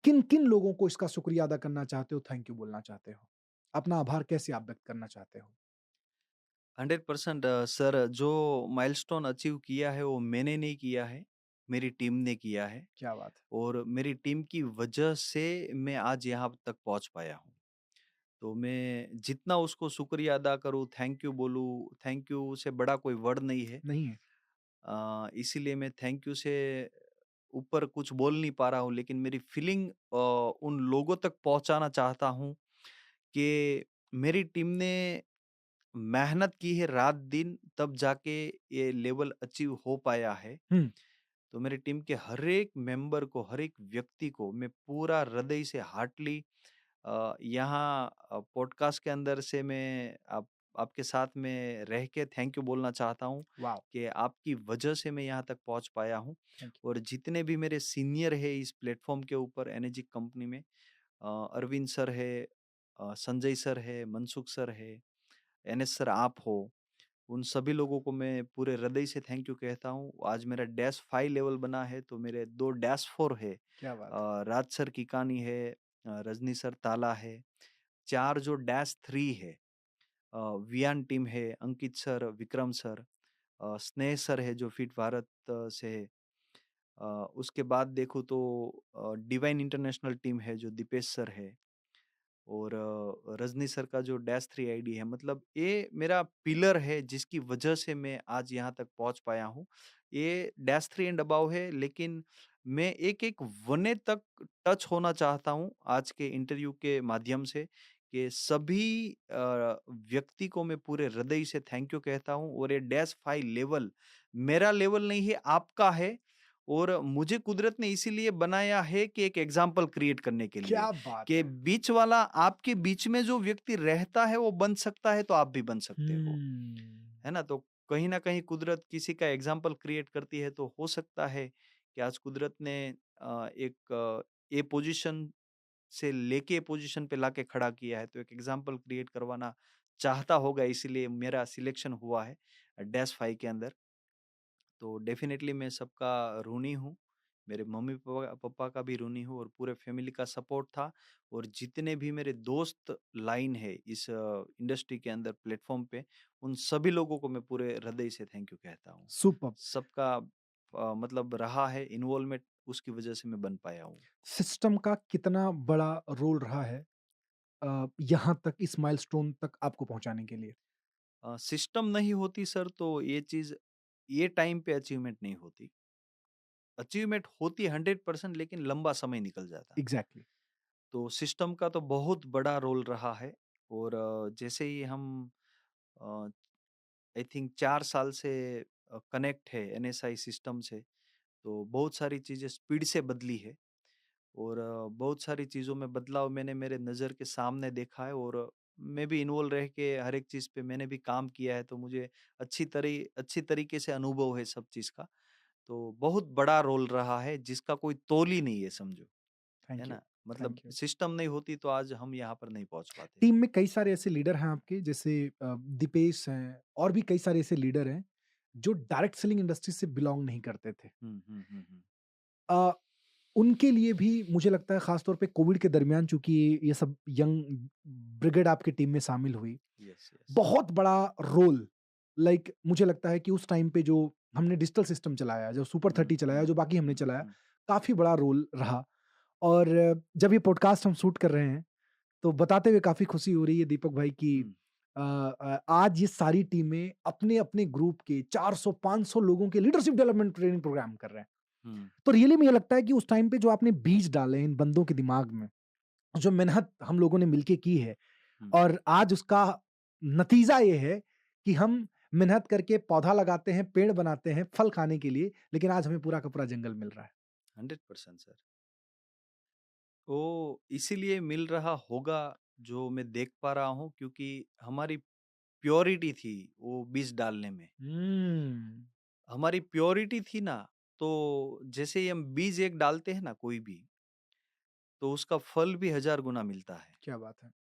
किन-किन लोगों को इसका शुक्रिया अदा करना चाहते हो, थैंक यू बोलना चाहते हो? अपना आभार कैसे आप व्यक्त करना चाहते हो? 100% सर, जो माइलस्टोन अचीव किया है वो मैंने नहीं किया है, मेरी टीम ने किया है। क्या बात है! और मेरी टीम की वजह से मैं आज यहाँ तक पहुँच पाया हूँ। तो मैं जितना उसको शुक्रिया अदा करूँ, थैंक यू बोलूँ, थैंक यू से बड़ा कोई वर्ड नहीं है। नहीं है? इसीलिए मैं थैंक यू से ऊपर कुछ बोल नहीं पा रहा हूँ, लेकिन मेरी फीलिंग उन लोगों तक पहुँचाना चाहता हूँ कि मेरी टीम ने मेहनत की है रात-दिन, तब जाके ये लेवल अचीव हो पाया है। हुँ, तो मेरी टीम के हर एक मेंबर को, हर एक व्यक्ति को मैं पूरा हृदय से हार्टली यहाँ पॉडकास्ट के अंदर से मैं आपके साथ में रह के थैंक यू बोलना चाहता हूँ वॉव! कि आपकी वजह से मैं यहाँ तक पहुँच पाया हूँ। Thank you. और जितने भी मेरे सीनियर है इस प्लेटफॉर्म के ऊपर एनर्जी कंपनी में, अरविंद सर है, संजय सर है, मनसुख सर है, एनएस सर आप हो, उन सभी लोगों को मैं पूरे हृदय से थैंक यू कहता हूँ। आज मेरा -5 लेवल बना है, तो मेरे 2 -4 है। क्या बात है! राज सर की कहानी है, रजनी सर ताला है, 4 जो -3 है, वियान टीम है, अंकित सर, विक्रम सर, स्नेह सर है जो फिट भारत से है। उसके बाद देखूँ तो डिवाइन इंटरनेशनल टीम है जो दीपेश सर है। और रजनी सर का जो -3 आईडी है, मतलब ये मेरा पिलर है जिसकी वजह से मैं आज यहाँ तक पहुँच पाया हूँ। ये -3 एंड अबव है, लेकिन मैं एक-एक वने तक टच होना चाहता हूँ आज के इंटरव्यू के माध्यम से, कि सभी व्यक्ति को मैं पूरे हृदय से थैंक यू कहता हूँ। और ये -5 लेवल मेरा लेवल नहीं है, आपका है। और मुझे कुदरत ने इसीलिए बनाया है कि एक एग्ज़ाम्पल क्रिएट करने के लिए। क्या बात कि है! बीच वाला, आपके बीच में जो व्यक्ति रहता है वो बन सकता है, तो आप भी बन सकते हो, हम्म, है ना? तो कहीं न कहीं कुदरत किसी का एग्ज़ाम्पल क्रिएट करती है, तो हो सकता है कि आज कुदरत ने ए पोज़ीशन से लेके ए पोज़ीशन पे लाके खड़ा किया है, तो एक एग्ज़ाम्पल क्रिएट करवाना चाहता होगा, इसीलिए मेरा सिलेक्शन हुआ है डैश 5 के अंदर। तो डेफ़िनेटली मैं सबका ऋणी हूँ। मेरे मम्मी-पापा पापा का भी ऋणी हूँ, और पूरे फ़ैमिली का सपोर्ट था। और जितने भी मेरे दोस्त लाइन है इस इंडस्ट्री के अंदर प्लेटफ़ॉर्म पे, उन सभी लोगों को मैं पूरे हृदय से थैंक यू कहता हूँ। सुपर्ब! सबका मतलब रहा है इन्वॉल्वमेंट, उसकी वज़ह से मैं बन पाया हूँ। सिस्टम का कितना बड़ा रोल रहा है यहाँ तक इस माइलस्टोन तक आपको पहुँचाने के लिए? सिस्टम नहीं होती सर, तो ये चीज़ ये टाइम पे अचीवमेंट नहीं होती। अचीवमेंट होती है 100%, लेकिन लंबा समय निकल जाता। एग्ज़ैक्टली। तो सिस्टम का तो बहुत बड़ा रोल रहा है। और जैसे ही हम आई थिंक 4 साल से कनेक्ट है एनएसआई सिस्टम से, तो बहुत सारी चीज़ें स्पीड से बदली है। और बहुत सारी चीज़ों में बदलाव मैंने मेरे नज़र के सामने देखा है। और मैं भी इन्वॉल्व रह के हर एक चीज़ पे मैंने भी काम किया है, तो मुझे अच्छी तरीके से अनुभव है सब चीज़ का। तो बहुत बड़ा रोल रहा है जिसका कोई तोल ही नहीं है, समझो, है थैंक यू, ना? मतलब थैंक यू। सिस्टम नहीं होती तो आज हम यहाँ पर नहीं पहुँच पाते। टीम में कई सारे ऐसे लीडर हैं आपके जैसे दीपेश हैं और भी कई सारे ऐसे लीडर हैं जो डायरेक्ट सेलिंग इंडस्ट्री से बिलॉन्ग नहीं करते थे। हुँ, हुँ, हुँ, हुँ। अ, उनके लिए भी मुझे लगता है ख़ास तौर पे कोविड के दरमियान चूँकि ये सब यंग ब्रिगेड आपकी टीम में शामिल हुई, यस, यस। बहुत बड़ा रोल मुझे लगता है कि उस टाइम पे जो हमने डिजिटल सिस्टम चलाया, जो सुपर हुँ, 30 चलाया, हुँ, जो बाकी हमने हुँ, चलाया, हुँ, काफ़ी बड़ा रोल रहा। और जब ये पॉडकास्ट हम शूट कर रहे हैं, तो बताते हुए काफ़ी खुशी हो रही है दीपक भाई कि हुँ। आज ये सारी टीमें अपने-अपने ग्रुप के 400-500 लोगों के लीडरशिप डेवलपमेंट ट्रेनिंग प्रोग्राम कर रहे हैं। हम्म, तो रियली मुझे लगता है कि उस टाइम पे जो आपने बीज डाले हैं इन बंदों के दिमाग में, जो मेहनत हम लोगों ने मिलके की है हम्म, और आज उसका नतीजा ये है कि हम मेहनत करके पौधा लगाते हैं, पेड़ बनाते हैं फल खाने के लिए, लेकिन आज हमें पूरा का पूरा जंगल मिल रहा है। 100% सर। वो इसीलिए मिल रहा होगा, जो मैं देख पा रहा हूँ, क्योंकि हमारी प्योरिटी थी वो बीज डालने में। हुँ, हमारी प्योरिटी थी ना, तो जैसे ही हम बीज एक डालते हैं ना कोई भी, तो उसका फल भी 1000 गुना मिलता है। क्या बात है।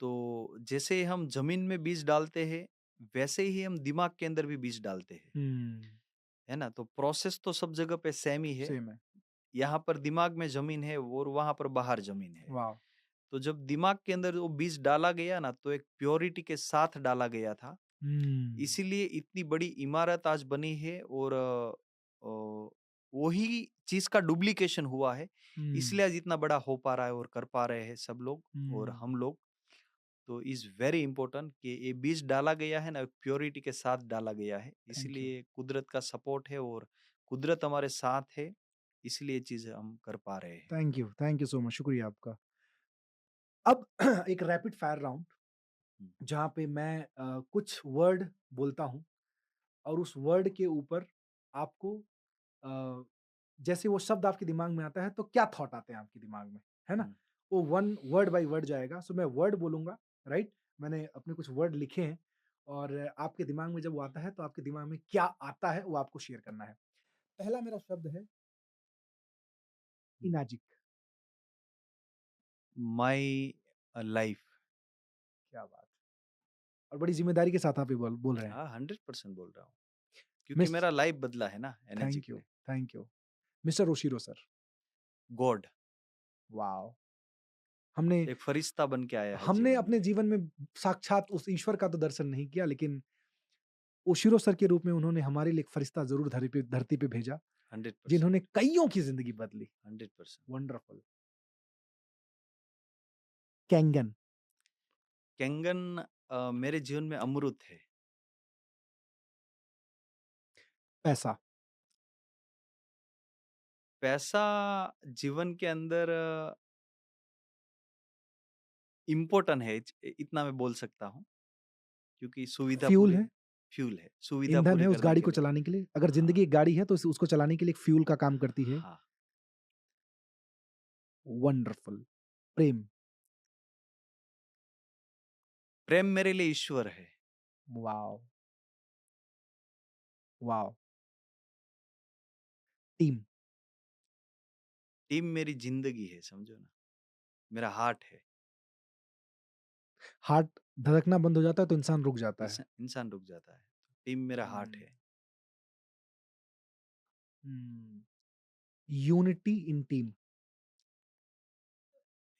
तो जैसे हम जमीन में बीज डालते हैं, वैसे ही हम दिमाग के अंदर भी बीज डालते हैं, हुँ, है ना? तो प्रोसेस तो सब जगह पे सेम ही है। सेम है। यहाँ पर दिमाग में जमीन है और वहां पर बाहर जमीन है। वाव! तो जब दिमाग के अंदर वो बीज डाला गया ना, तो एक प्योरिटी के साथ डाला गया था। हुँ, इसीलिए इतनी बड़ी इमारत आज बनी है, और वही चीज का डुप्लीकेशन हुआ है। हुँ, इसलिए आज इतना बड़ा हो पा रहा है और कर पा रहे हैं सब लोग और हुँ, हम लोग। तो इज वेरी इंपॉर्टेंट कि ये बीज डाला गया है ना, प्योरिटी के साथ डाला गया है। Thank you. इसलिए कुदरत का सपोर्ट है और कुदरत हमारे साथ है। इसलिए चीज हम कर पा रहे हैं। थैंक यू सो मच, शुक्रिया आपका। अब एक रैपिड फायर राउंड हम्म, जहाँ पे मैं कुछ वर्ड बोलता हूँ और उस वर्ड के ऊपर आपको अ, जैसे वो शब्द आपके दिमाग में आता है तो क्या थॉट आते हैं आपके दिमाग में, है ना? हम्म, वो वन वर्ड बाय वर्ड जाएगा। सो मैं वर्ड बोलूँगा, राइट? मैंने अपने कुछ वर्ड लिखे हैं और आपके दिमाग में जब वो आता है तो आपके दिमाग में क्या आता है वो आपको शेयर करना है। पहला मेरा शब्द है हम्म। इनाजिक। My life. क्या बात! और बड़ी ज़िम्मेदारी के साथ आप ये बोल बोल रहे हैं। हाँ, 100% बोल रहा हूँ, क्योंकि मिस मेरा लाइफ बदला है ना एनर्जिक थैंक यू, ने। Thank you. Mister Oshiro sir, God. Wow! हमने एक फरिश्ता बन के आया है हमने जीवन में। अपने जीवन में साक्षात उस ईश्वर का तो दर्शन नहीं किया, लेकिन ओशिरो सर के रूप में उन्होंने हमारे लिए एक फरिश्ता ज़रूर धरती पे भेजा, 100%। जिन्होंने कइयों की ज़िंदगी बदली। 100%। वंडरफुल। कैंगन, कैंगन मेरे जीवन में अमृत है। पैसा, पैसा जीवन के अंदर इम्पोर्टेंट है, इतना मैं बोल सकता हूँ, क्योंकि सुविधा फ्यूल पूरी है, फ्यूल है, सुविधा ईंधन पूरी है उस करने गाड़ी के को लिए। चलाने के लिए। अगर ज़िंदगी हाँ, एक गाड़ी है तो उसको चलाने के लिए एक फ्यूल का काम करती है। हाँ। वंडरफुल। प्रेम, प्रेम मेरे लिए ईश्वर है। वॉव! वॉव! टीम, टीम मेरी जिंदगी है, समझो ना, मेरा हार्ट है। हार्ट धड़कना बंद हो जाता है तो इंसान रुक जाता है। इंसान रुक जाता है। टीम मेरा हार्ट हुँ, है। हुँ। यूनिटी इन टीम,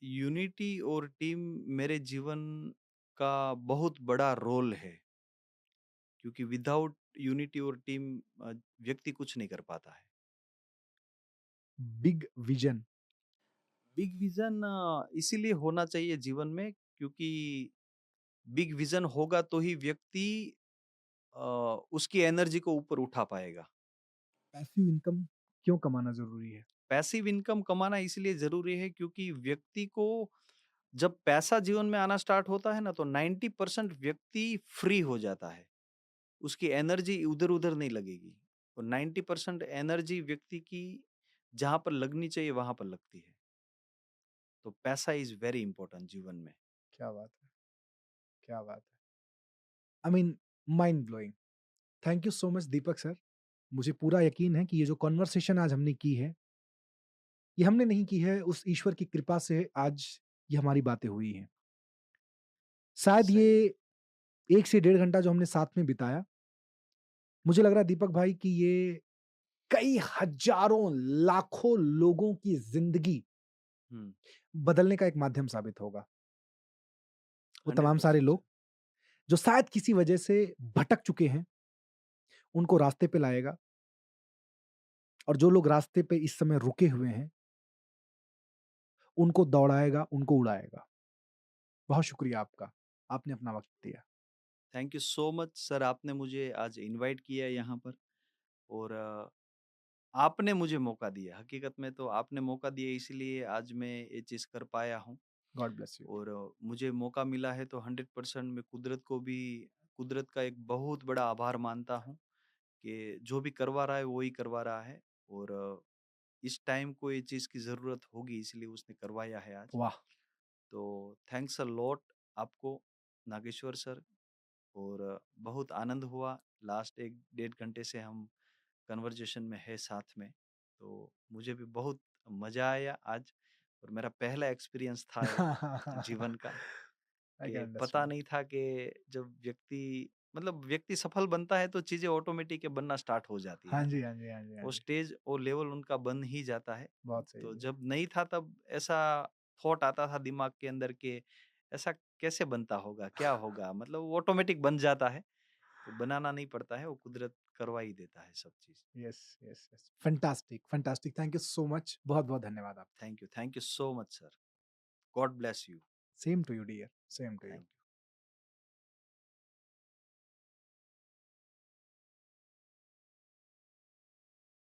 यूनिटी और टीम मेरे जीवन का बहुत बड़ा रोल है, क्योंकि विदाउट यूनिटी और टीम व्यक्ति कुछ नहीं कर पाता है। बिग विज़न, बिग विजन इसीलिए होना चाहिए जीवन में, क्योंकि बिग विजन होगा तो ही व्यक्ति उसकी एनर्जी को ऊपर उठा पाएगा। पैसिव इनकम क्यों कमाना ज़रूरी है? पैसिव इनकम कमाना इसलिए जरूरी है, क्योंकि व्यक्ति को जब पैसा जीवन में आना स्टार्ट होता है ना, तो 90% व्यक्ति फ्री हो जाता है। उसकी एनर्जी इधर उधर नहीं लगेगी, और 90% एनर्जी व्यक्ति की जहां पर लगनी चाहिए वहां पर लगती है। तो पैसा इज वेरी इंपॉर्टेंट जीवन में। क्या बात है! क्या बात है! I mean mind blowing. Thank you so much Deepak sir. मुझे पूरा यकीन है कि ये जो कन्वर्सेशन आज हमने की है, ये हमने नहीं की है, उस ईश्वर की कृपा से आज ये हमारी बातें हुई हैं। शायद सही है। ये 1 से डेढ़ घंटा जो हमने साथ में बिताया, मुझे लग रहा है दीपक भाई कि ये कई हज़ारों, लाखों लोगों की ज़िंदगी हम्म। बदलने का एक माध्यम साबित होगा। वो हंड्रेड तमाम सारे परसेंट लोग जो शायद किसी वजह से भटक चुके हैं, उनको रास्ते पे लाएगा और जो लोग रास्ते पे इस समय रुके हुए हैं, उनको दौड़ाएगा, उनको उड़ाएगा। बहुत शुक्रिया आपका। आपने अपना वक्त दिया। Thank you so much sir, आपने मुझे आज इनवाइट किया यहाँ पर, और आपने मुझे मौका दिया। हकीकत में तो आपने मौका दिया, इसलिए आज मैं ये चीज़ कर पाया हूँ। God bless you. और मुझे मौका मिला है तो 100% मैं कुदरत का एक बहुत बड़ा आभार मानता हूँ कि जो भी करवा रहा है वो ही करवा रहा है। और इस टाइम को ये चीज़ की ज़रूरत होगी, इसलिए उसने करवाया है आज। वाह! तो थैंक्स अ लॉट आपको नागेश्वर सर। और बहुत आनंद हुआ, लास्ट 1 डेढ़ घंटे से हम कन्वर्जेशन में है साथ में। तो मुझे भी बहुत मज़ा आया आज, और मेरा पहला एक्सपीरियंस था ये जीवन का, आई कैन कि पता अंडरस्टैंड। नहीं था कि जब व्यक्ति सफल बनता है तो चीज़ें ऑटोमेटिक बनना स्टार्ट हो जाती हाँ है ना? जी, हाँ जी, हाँ जी, हाँ वो जी। स्टेज, वो लेवल उनका बन ही जाता है। बहुत सही तो जी। जब नहीं था तब ऐसा थॉट आता था दिमाग के अंदर कि ऐसा कैसे बनता होगा, क्या होगा? मतलब वो ऑटोमेटिक बन जाता है, तो बनाना नहीं पड़ता है, वो कुदरत करवा ही देता है सब चीज़। Yes, yes, yes. Fantastic, fantastic. Thank you so much. बहुत-बहुत धन्यवाद आपका। Thank you so much sir. God bless you. Same to you dear, same to you. Thank you.